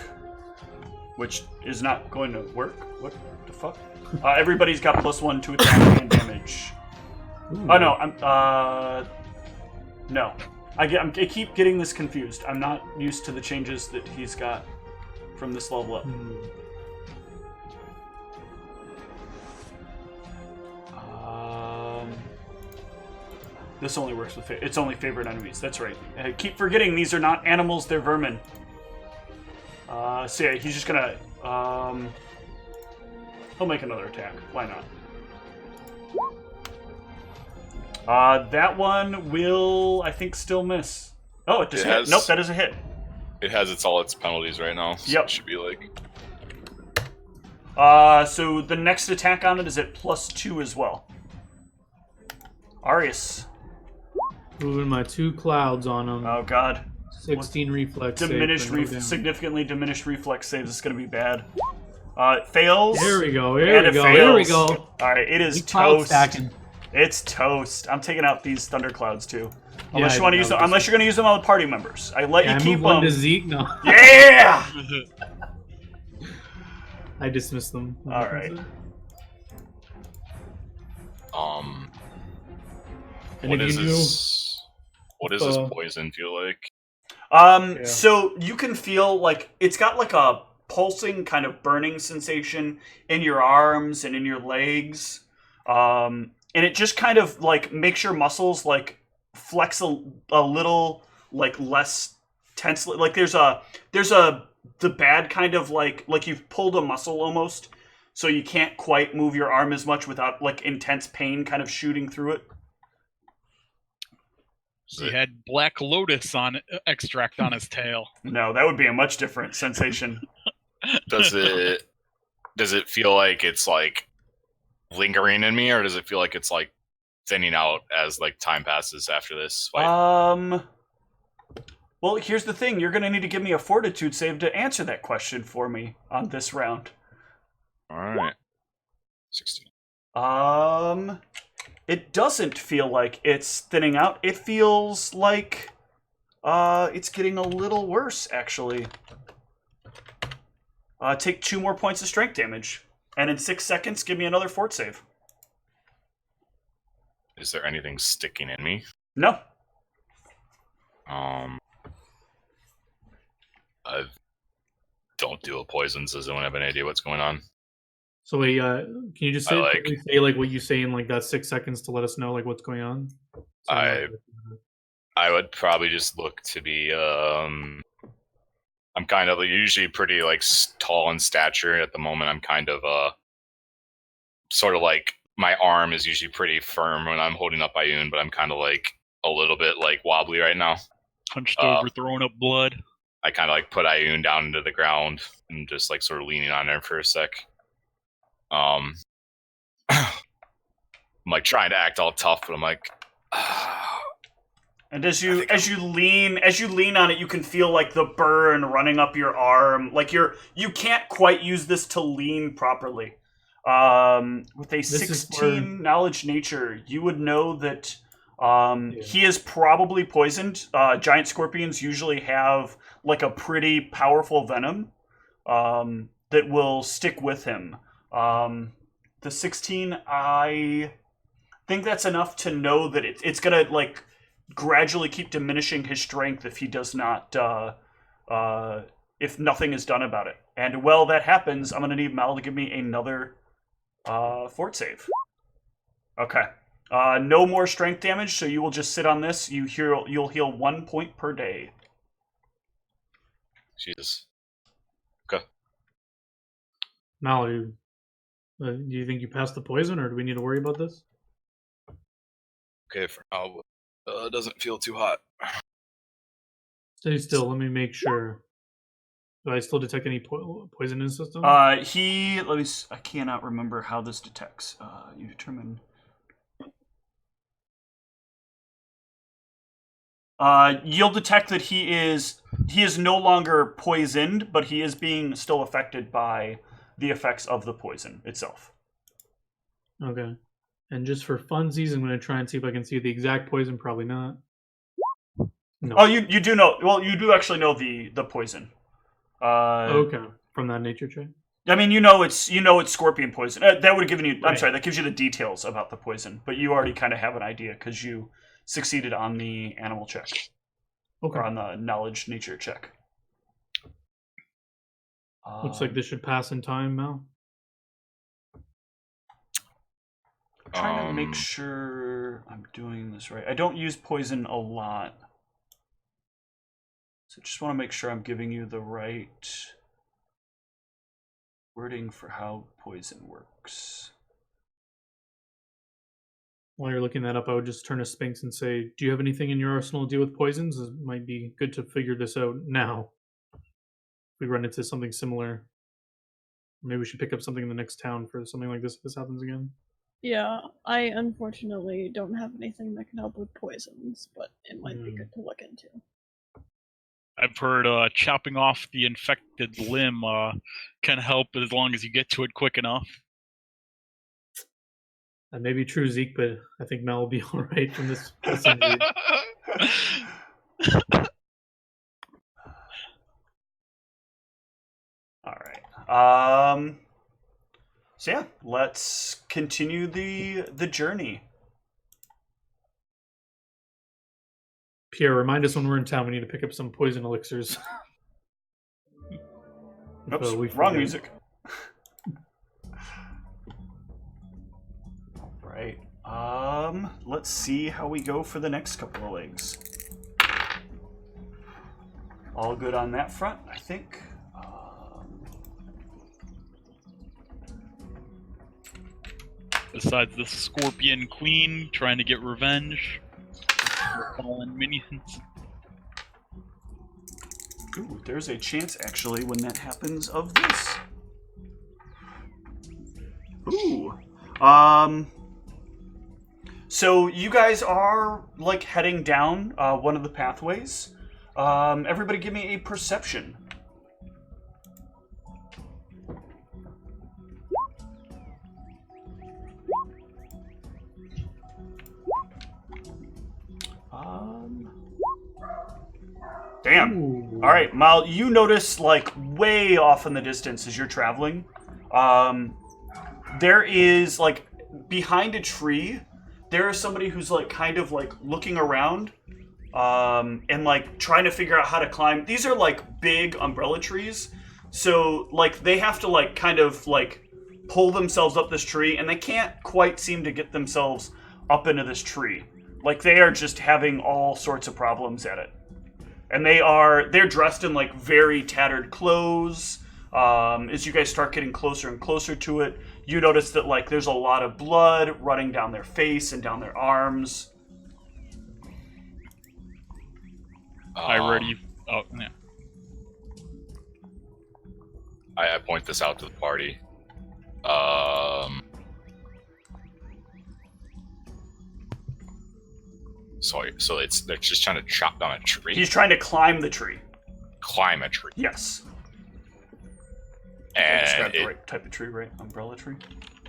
which is not going to work. What the fuck? Everybody's got +1 to attack and damage. Ooh. Oh no, no. I keep getting this confused. I'm not used to the changes that he's got from this level up. This only works with it's only favorite enemies. That's right. I keep forgetting these are not animals; they're vermin. So yeah, he's just gonna he'll make another attack. Why not? That one will, I think, still miss. Oh, it just hit. Nope, that is a hit. It has all its penalties right now. So yep. It should be like. So the next attack on it is at +2 as well. Arius. Moving my 2 clouds on him. Oh god. 16 reflex. Significantly diminished reflex saves. It's gonna be bad. It fails. Here we go. Here we go. Alright, it is toast. It's toast. I'm taking out these thunderclouds too. Unless you want to use them. Unless you're going to use them on the party members. I let you keep them. To Zeke? No. Yeah! I dismissed them. Alright. What does this poison feel like? So you can feel like it's got like a pulsing kind of burning sensation in your arms and in your legs. And it just kind of like makes your muscles like flex a little like less tensely. Like there's the bad kind of like you've pulled a muscle almost, so you can't quite move your arm as much without like intense pain kind of shooting through it. He had Black Lotus extract on his tail. No, that would be a much different sensation. Does it feel like it's like lingering in me, or does it feel like it's like thinning out as like time passes after this fight? Well, here's the thing. You're going to need to give me a fortitude save to answer that question for me on this round. All right. 16. It doesn't feel like it's thinning out. It feels like it's getting a little worse, actually. Take 2 more points of strength damage. And in 6 seconds, give me another fort save. Is there anything sticking in me? No. I don't deal poisons. Does anyone have any idea what's going on? So wait, can you just say like what you say in like that 6 seconds to let us know like what's going on? I would probably just look to be I'm kind of usually pretty like tall in stature. At the moment, I'm kind of sort of like my arm is usually pretty firm when I'm holding up Ioun, but I'm kind of like a little bit like wobbly right now. Hunched over, throwing up blood. I kind of like put Ioun down into the ground and just like sort of leaning on her for a sec. I'm like trying to act all tough, but I'm like, And as you lean on it, you can feel like the burn running up your arm. Like you can't quite use this to lean properly. With a 16 knowledge nature, you would know that he is probably poisoned. Giant scorpions usually have like a pretty powerful venom that will stick with him. The 16, I think that's enough to know that it's gonna like gradually keep diminishing his strength if he does not, if nothing is done about it. And while that happens, I'm gonna need Mal to give me another fort save. Okay. No more strength damage, so you will just sit on this. You'll heal 1 point per day. Jesus. Okay. Mal, do you think you passed the poison, or do we need to worry about this? Okay, for now, doesn't feel too hot. Stay still. Let me make sure. Do I still detect any poison in his system? I cannot remember how this detects. You determine. You'll detect that he is no longer poisoned, but he is being still affected by the effects of the poison itself. Okay. And just for funsies, I'm going to try and see if I can see the exact poison. Probably not. No. Oh, you do know. Well, you do actually know the poison. Okay. From that nature check. I mean, you know it's scorpion poison. That would have given you. Right. I'm sorry, that gives you the details about the poison, but you already kind of have an idea because you succeeded on the animal check. Okay. Or on the knowledge nature check. Looks like this should pass in time, Mal. I'm trying to make sure I'm doing this right. I don't use poison a lot. So just want to make sure I'm giving you the right wording for how poison works. While you're looking that up, I would just turn to Spinks and say, do you have anything in your arsenal to deal with poisons? It might be good to figure this out now. If we run into something similar, maybe we should pick up something in the next town for something like this if this happens again. Yeah, I unfortunately don't have anything that can help with poisons, but it might be good to look into. I've heard chopping off the infected limb can help as long as you get to it quick enough. That may be true, Zeke, but I think Mel will be all right from this injury. All right. So yeah, let's continue the journey. Pierre, remind us when we're in town. We need to pick up some poison elixirs. Oops, wrong music. Right. Let's see how we go for the next couple of legs. All good on that front, I think. Besides the Scorpion Queen trying to get revenge for fallen minions. Ooh, there's a chance actually when that happens of this. Ooh. So you guys are like heading down one of the pathways. Everybody give me a perception. Damn. Ooh. All right, Mal, you notice like way off in the distance as you're traveling. There is like behind a tree, there is somebody who's like kind of like looking around and like trying to figure out how to climb. These are like big umbrella trees. So like they have to like kind of like pull themselves up this tree, and they can't quite seem to get themselves up into this tree. Like they are just having all sorts of problems at it. And they're dressed in like very tattered clothes. As you guys start getting closer and closer to it, you notice that like there's a lot of blood running down their face and down their arms. I already. Oh, yeah. I point this out to the party. So they're just trying to chop down a tree. He's trying to climb the tree. Climb a tree. Yes. And describe the right type of tree, right? Umbrella tree.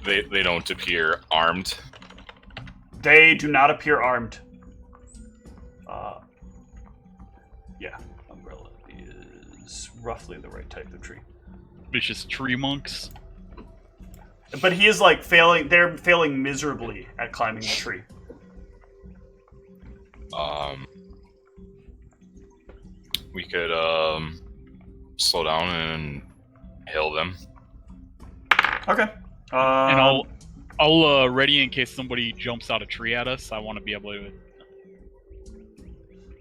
They don't appear armed. They do not appear armed. Yeah, umbrella is roughly the right type of tree. Vicious tree monks. But he is like failing. They're failing miserably at climbing the tree. We could slow down and hail them. Okay. And I'll ready in case somebody jumps out a tree at us. I want to be able to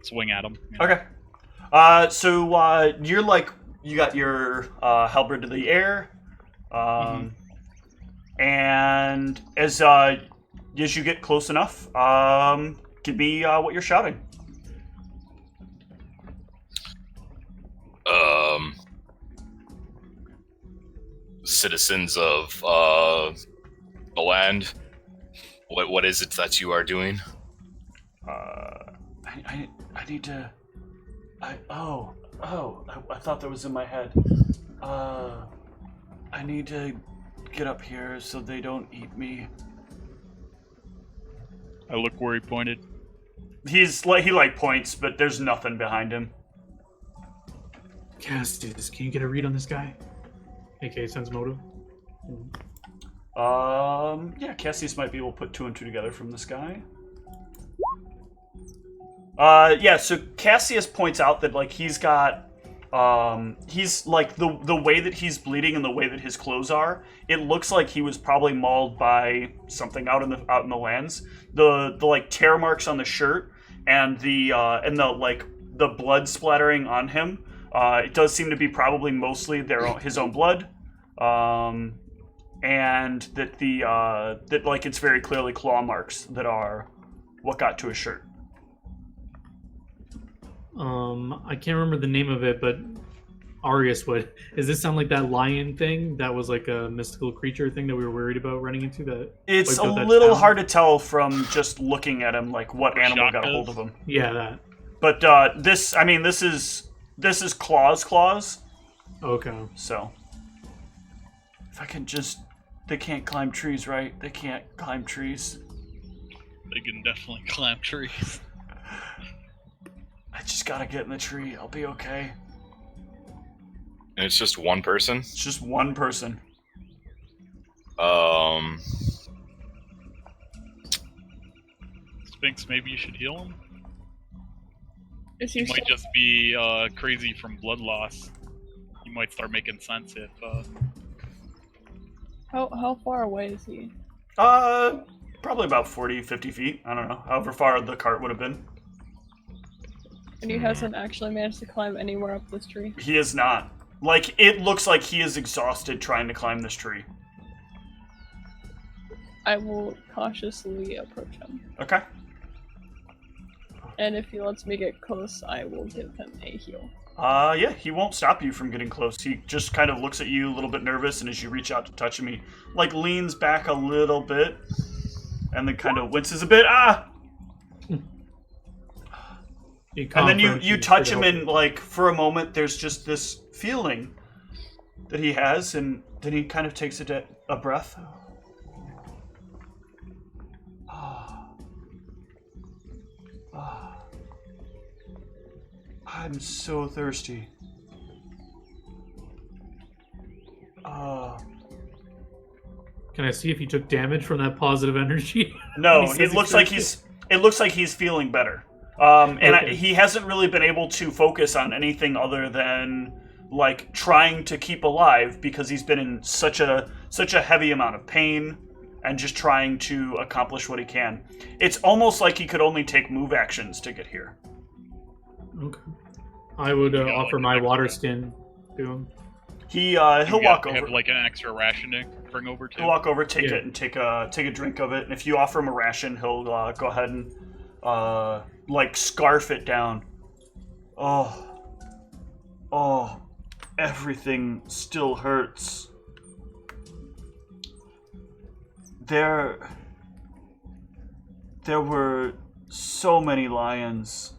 swing at them. Okay. So you're like, you got your halberd to the air, and as you get close enough, give me what you're shouting. Citizens of the land, what is it that you are doing? I need to. I thought that was in my head. I need to get up here so they don't eat me. I look where he pointed. He points, but there's nothing behind him. Cassius, can you get a read on this guy? AKA sense motive. Yeah, Cassius might be able to put 2 and 2 together from this guy. Yeah, so Cassius points out that, like, he's got, he's, like, the way that he's bleeding and the way that his clothes are, it looks like he was probably mauled by something out in the lands. The like, tear marks on the shirt and the blood splattering on him, it does seem to be probably mostly his own blood. And that it's very clearly claw marks that are what got to his shirt. I can't remember the name of it, but Arius would. Does this sound like that lion thing that was like a mystical creature thing that we were worried about running into? That it's a little hard to tell from just looking at him, like what animal got a hold of him. Yeah, that. But this is claws. Okay. So if I can just, they can't climb trees, right? They can't climb trees. They can definitely climb trees. I just gotta get in the tree. I'll be okay. And it's just one person? It's just one person. Sphinx, maybe you should heal him? He might just be crazy from blood loss. He might start making sense if... How far away is he? Probably about 40, 50 feet. I don't know. However far the cart would have been. And he hasn't actually managed to climb anywhere up this tree? He is not. Like, it looks like he is exhausted trying to climb this tree. I will cautiously approach him. Okay. And if he lets me get close, I will give him a heal. Yeah, he won't stop you from getting close. He just kind of looks at you a little bit nervous, and as you reach out to touch him, he, like, leans back a little bit, and then kind of winces a bit. Ah! And then you touch him, and, like, for a moment, there's just this feeling that he has, and then he kind of takes a breath. I'm so thirsty. Can I see if he took damage from that positive energy? No, it looks like he's feeling better. And he hasn't really been able to focus on anything other than, like, trying to keep alive because he's been in such a heavy amount of pain and just trying to accomplish what he can. It's almost like he could only take move actions to get here. Okay. I would offer my water skin to him. He'll walk over. Have like an extra ration to bring over too. He'll walk over, take it, and take a drink of it. And if you offer him a ration, he'll go ahead and like scarf it down. Oh, everything still hurts. There were so many lions.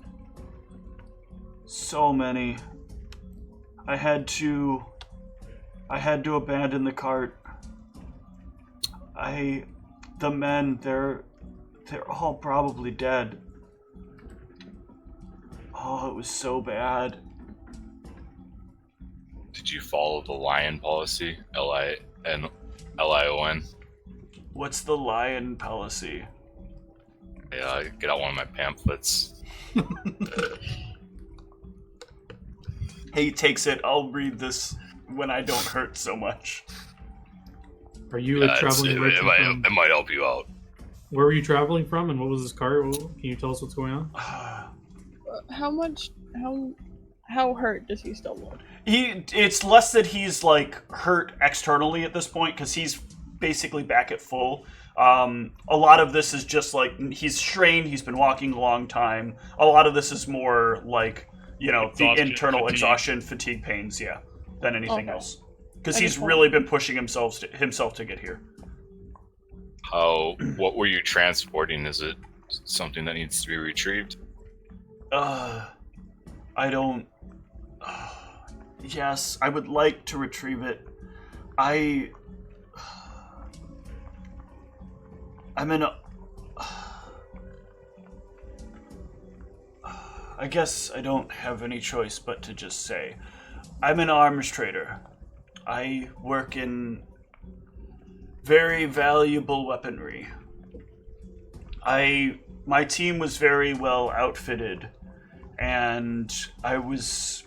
So many. I had to abandon the cart. The men, they're all probably dead. Oh, it was so bad. Did you follow the lion policy? Lion. What's the lion policy? Yeah, get out one of my pamphlets. He takes it. I'll read this when I don't hurt so much. Are you traveling merchant it might help you out. Where were you traveling from, and what was this car? Can you tell us what's going on? How hurt does he still look? It's less that he's like hurt externally at this point because he's basically back at full. A lot of this is just like he's strained. He's been walking a long time. A lot of this is more like the internal exhaustion, fatigue pains, than anything else. Because he's really been pushing himself to get here. What were you transporting? Is it something that needs to be retrieved? I don't. Yes, I would like to retrieve it. I'm in a. I guess I don't have any choice but to just say, I'm an arms trader. I work in very valuable weaponry. My team was very well outfitted, and I was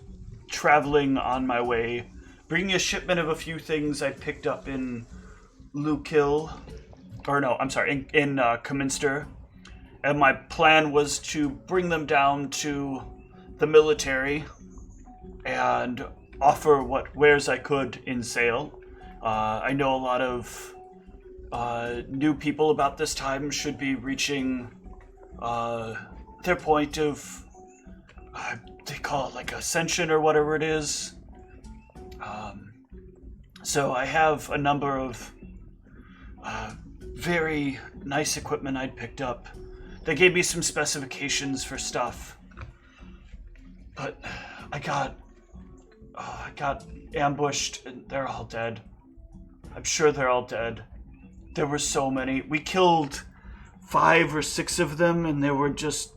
traveling on my way, bringing a shipment of a few things I picked up in Lukill, in Cominster, and my plan was to bring them down to the military and offer what wares I could in sale. I know a lot of new people about this time should be reaching their point of, they call it like ascension or whatever it is. So I have a number of very nice equipment I'd picked up. They gave me some specifications for stuff, but I got ambushed and they're all dead. I'm sure they're all dead. There were so many. We killed 5 or 6 of them, and there were just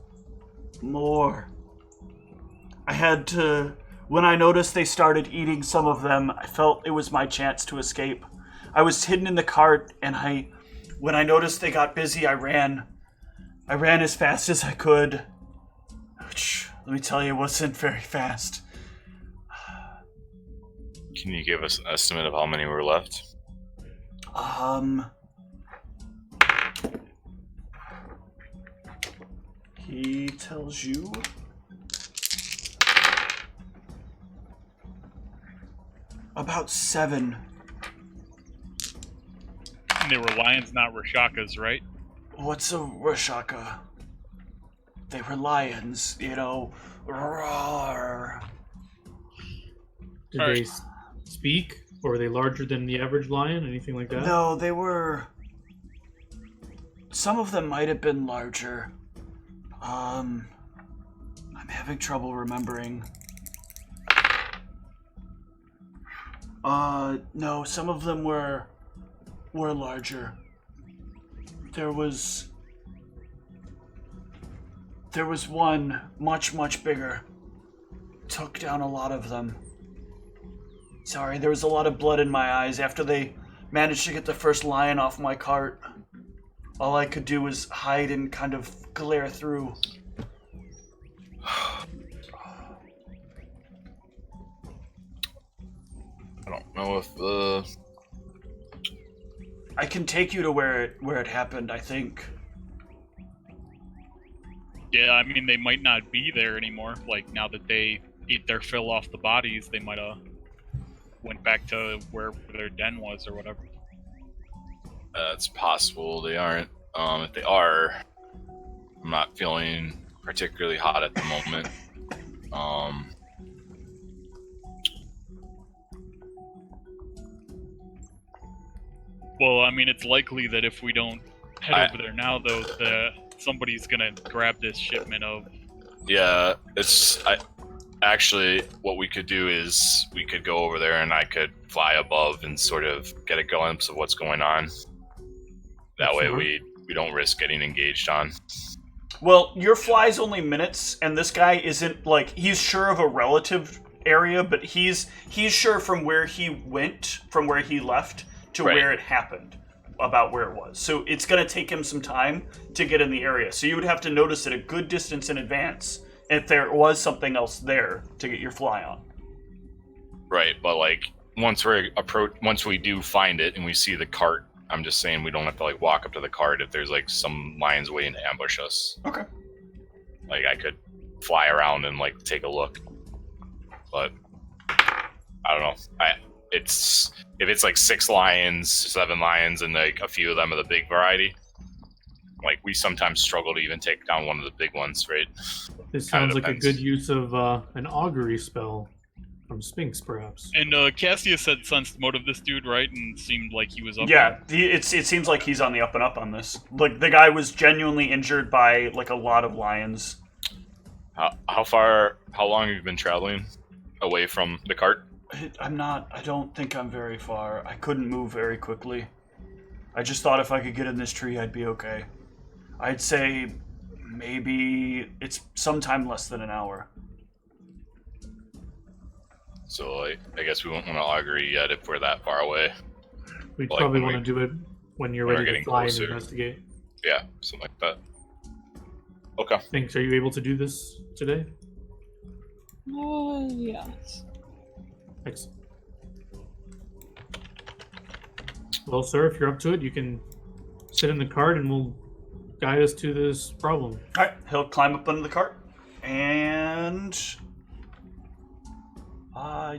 more. I had to... When I noticed they started eating some of them, I felt it was my chance to escape. I was hidden in the cart, and when I noticed they got busy, I ran. I ran as fast as I could, which, let me tell you, wasn't very fast. Can you give us an estimate of how many were left? He tells you... about 7. And they were lions, not Rashakas, right? What's a Rashaka? They were lions, roar. Did they speak? Or were they larger than the average lion? Anything like that? No, they were... Some of them might have been larger. I'm having trouble remembering. No, some of them were larger. There was one much bigger. Took down a lot of them. Sorry, there was a lot of blood in my eyes after they managed to get the first lion off my cart. All I could do was hide and kind of glare through. I don't know if I can take you to where it happened, I think. Yeah, I mean, they might not be there anymore. Like, now that they eat their fill off the bodies, they might have went back to where their den was or whatever. it's possible they aren't. If they are, I'm not feeling particularly hot at the moment. Well, I mean, it's likely that if we don't head over there now, though, somebody's gonna grab this shipment of. Yeah, actually, what we could do is we could go over there and I could fly above and sort of get a glimpse of what's going on. That way we don't risk getting engaged on. Well, your fly's only minutes, and this guy isn't, like, he's sure of a relative area, but he's sure from where he went, from where he left, to where it happened, about where it was. So it's going to take him some time to get in the area. So you would have to notice it a good distance in advance if there was something else there to get your fly on. Right, but, like, once we do find it and we see the cart, I'm just saying we don't have to, like, walk up to the cart if there's, like, some lions waiting to ambush us. Okay. Like, I could fly around and, like, take a look. But, I don't know. If it's, like, 6 lions, 7 lions, and, like, a few of them are the big variety, like, we sometimes struggle to even take down one of the big ones, right? This sounds like a good use of an augury spell. From Sphinx, perhaps. And Cassius had sensed mote of this dude, right? And seemed like he was up. Yeah, it seems like he's on the up and up on this. Like, the guy was genuinely injured by, like, a lot of lions. How long have you been traveling away from the cart? I don't think I'm very far. I couldn't move very quickly. I just thought if I could get in this tree, I'd be okay. I'd say maybe it's sometime less than an hour. So I guess we won't want to augury yet if we're that far away. We'd probably want to do it when you're ready to fly closer. and investigate. Yeah, something like that. Okay. Thanks. Are you able to do this today? Yes. Excellent. Well, sir, if you're up to it, you can sit in the cart and we'll guide us to this problem. Alright, he'll climb up under the cart, and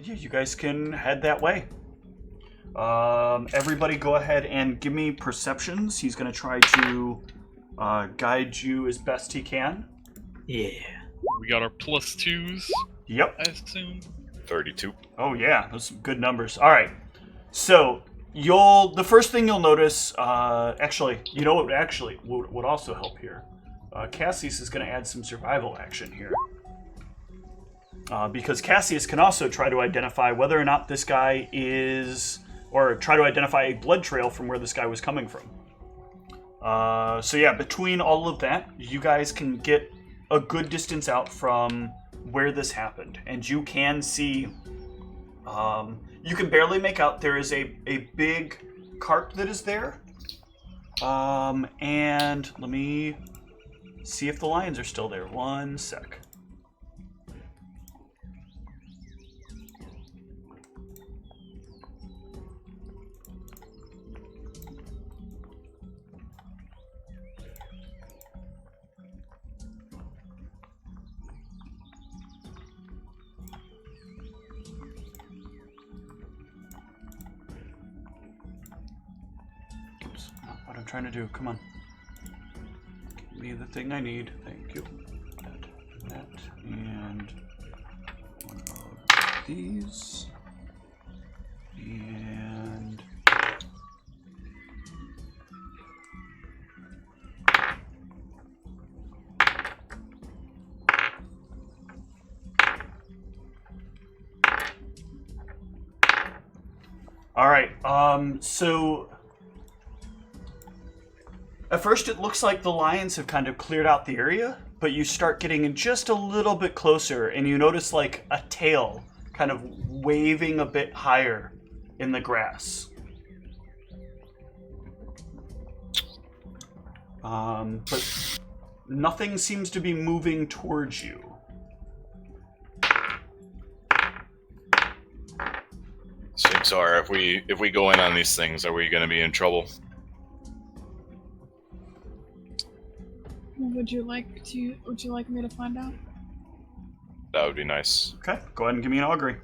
you guys can head that way. Everybody go ahead and give me perceptions. He's going to try to guide you as best he can. Yeah. We got our +2s. Yep. I assume. 32. Oh yeah, those are good numbers. All right. So the first thing you'll notice, actually, you know what actually would also help here. Cassius is going to add some survival action here. Because Cassius can also try to identify whether or not this guy is, or try to identify a blood trail from where this guy was coming from. So yeah, between all of that, you guys can get a good distance out from where this happened. And you can see, you can barely make out there is a big cart that is there. And let me see if the lions are still there. One sec. What I'm trying to do, come on. Give me the thing I need. Thank you. That, and one of these. And all right. So at first it looks like the lions have kind of cleared out the area, but you start getting in just a little bit closer and you notice like a tail kind of waving a bit higher in the grass. But nothing seems to be moving towards you. Sixar, if we go in on these things, are we going to be in trouble? Would you like me to find out? That would be nice. Okay, go ahead and give me an augury.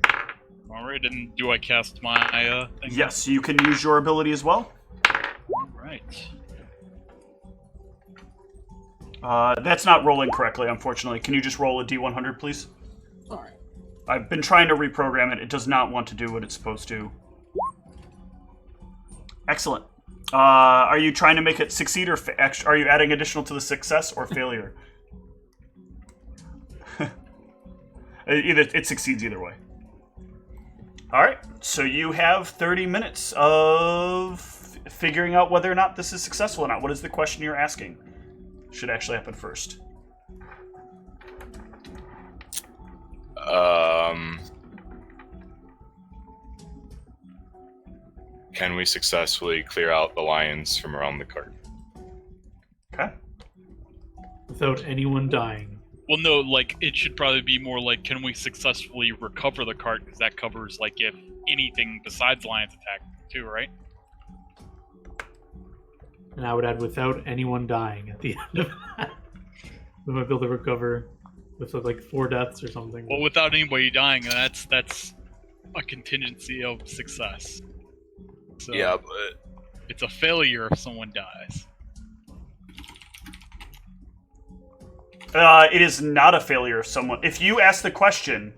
Alright, and do I cast my thing? Yes, you can use your ability as well. Alright. That's not rolling correctly, unfortunately. Can you just roll a D100, please? Alright. I've been trying to reprogram it. It does not want to do what it's supposed to. Excellent. Are you trying to make it succeed, or are you adding additional to the success or failure? It succeeds either way. All right, so you have 30 minutes of figuring out whether or not this is successful or not. What is the question you're asking? Should actually happen first. Can we successfully clear out the lions from around the cart? Okay. Without anyone dying. Well, no, like, it should probably be more like, can we successfully recover the cart? Because that covers, like, if anything besides lions attack, too, right? And I would add without anyone dying at the end of that. We might be able to recover with like 4 deaths or something. Well, without anybody dying, that's a contingency of success. So Yeah, but it's a failure if someone dies. It is not a failure if someone... If you ask the question...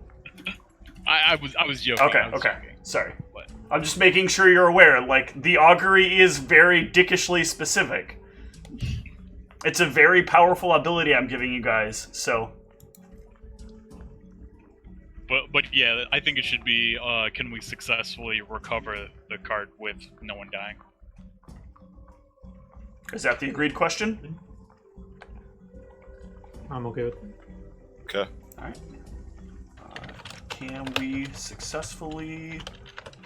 I was joking. Okay, I was okay. joking. Sorry. But I'm just making sure you're aware. Like, the augury is very dickishly specific. It's a very powerful ability I'm giving you guys, so... But yeah, I think it should be, can we successfully recover the cart with no one dying? Is that the agreed question? I'm okay with it. okay. Alright. Can we successfully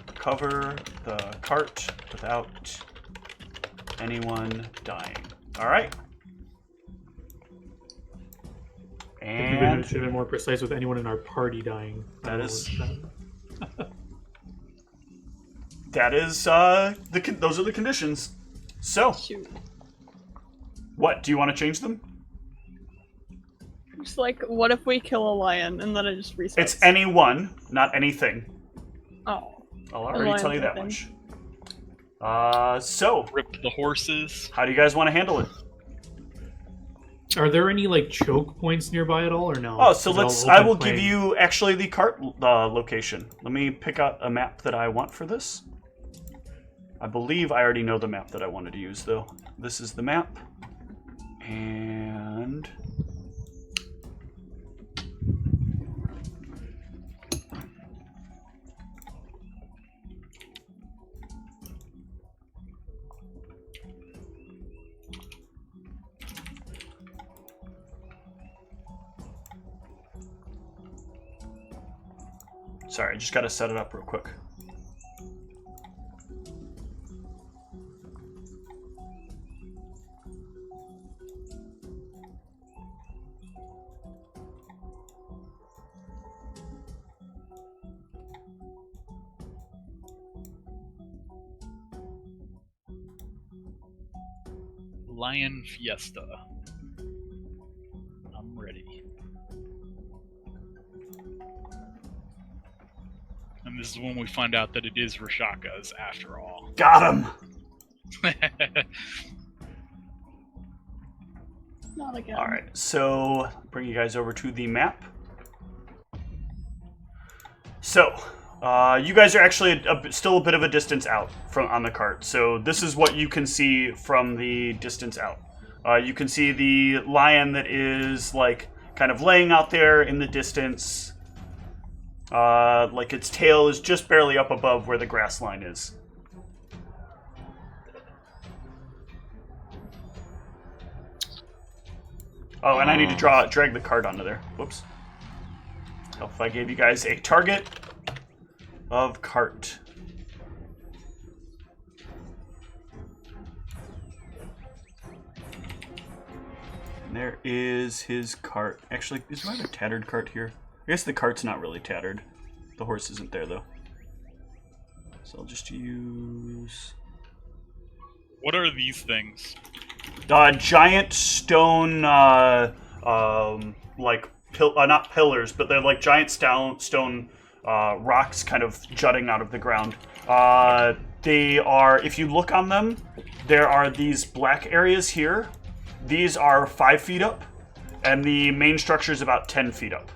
recover the cart without anyone dying? Alright. I think we And should have been more precise with anyone in our party dying. that is... those are the conditions. So, Shoot. what? Do you want to change them? Just like, what if we kill a lion and then it just resets? It's any one, not anything. Oh. I'll already tell you that lion's much. So, Rip the horses. how do you guys want to handle it? Are there any like choke points nearby at all, or no? Oh, so Is it all let's. open I will plain? give you actually the cart location. Let me pick out a map that I want for this. I believe I already know the map that I wanted to use, though. This is the map, and sorry, I just got to set it up real quick. Lion Fiesta. I'm ready. And this is when we find out that it is Rashaka's after all. Got him. Not again. All right, so bring you guys over to the map. So, you guys are actually still a bit of a distance out from on the cart. So this is what you can see from the distance out. You can see the lion that is like kind of laying out there in the distance. Like its tail is just barely up above where the grass line is. Oh, and I need to drag the card onto there. Whoops. Help if I gave you guys a target of cart. And there is his cart. Actually, is there a tattered cart here? I guess the cart's not really tattered. The horse isn't there, though. So I'll just use... What are these things? Giant stone, like, not pillars, but they're like giant stone rocks kind of jutting out of the ground. They are, if you look on them, there are these black areas here. These are 5 feet up, and the main structure is about 10 feet up.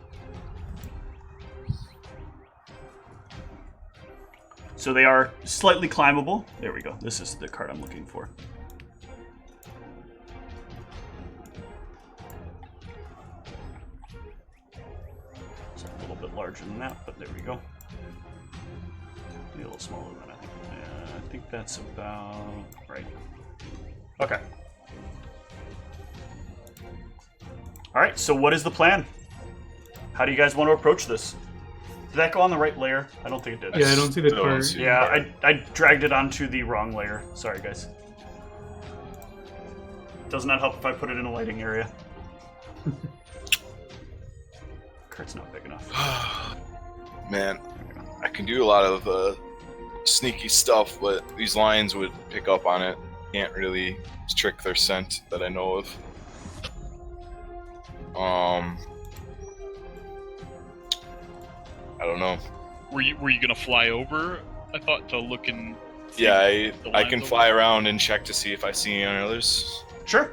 So they are slightly climbable. There we go. This is the card I'm looking for. It's a little bit larger than that, but there we go. Maybe a little smaller than I think. I think that's about right. Okay. All right, so what is the plan? How do you guys want to approach this? Did that go on the right layer? I don't think it did. Yeah, I don't see the card. Yeah, I dragged it onto the wrong layer. Sorry, guys. Does not help if I put it in a lighting area. Card's not big enough. Man, I can do a lot of sneaky stuff, but these lions would pick up on it. Can't really trick their scent that I know of. I don't know. Were you gonna fly over? I thought to look and. See Yeah, the I lines can over fly there? around and check to see if I see any others. Sure.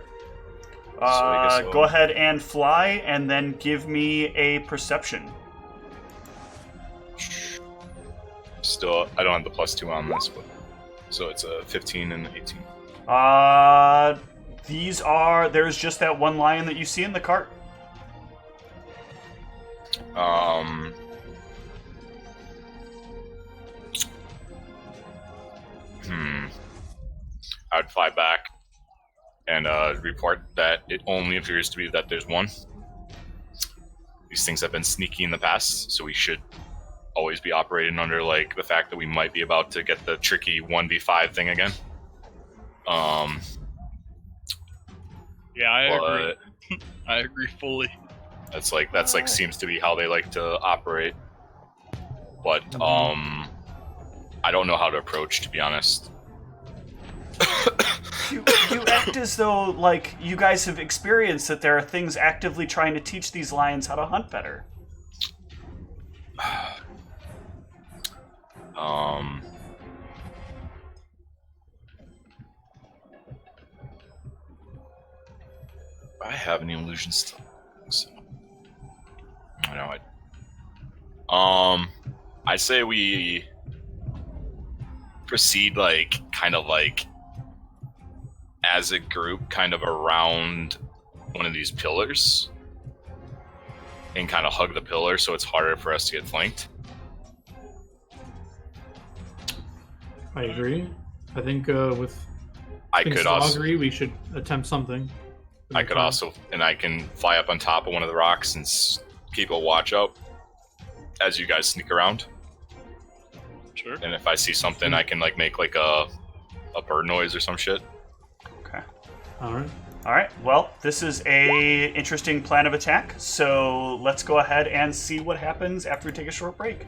I guess so. Go ahead and fly, and then give me a perception. Still, I don't have the +2 on this, but so it's a 15 and 18. There's just that one lion that you see in the cart. I'd fly back and report that it only appears to be that there's one. These things have been sneaky in the past, so we should always be operating under like the fact that we might be about to get the tricky 1v5 thing again. Yeah, I agree. I agree fully. That's like seems to be how they like to operate. But I don't know how to approach, to be honest. You act as though, like, you guys have experienced that there are things actively trying to teach these lions how to hunt better. I have any illusions. So, I know I say we proceed kind of as a group, kind of around one of these pillars, and kind of hug the pillar, so it's harder for us to get flanked. I agree. I think with I things could to also agree, we should attempt something. I could also, and I can fly up on top of one of the rocks and keep a watch out as you guys sneak around. Sure. And if I see something, I can make a bird noise or some shit. Okay. All Alright, well, this is a interesting plan of attack, so let's go ahead and see what happens after we take a short break.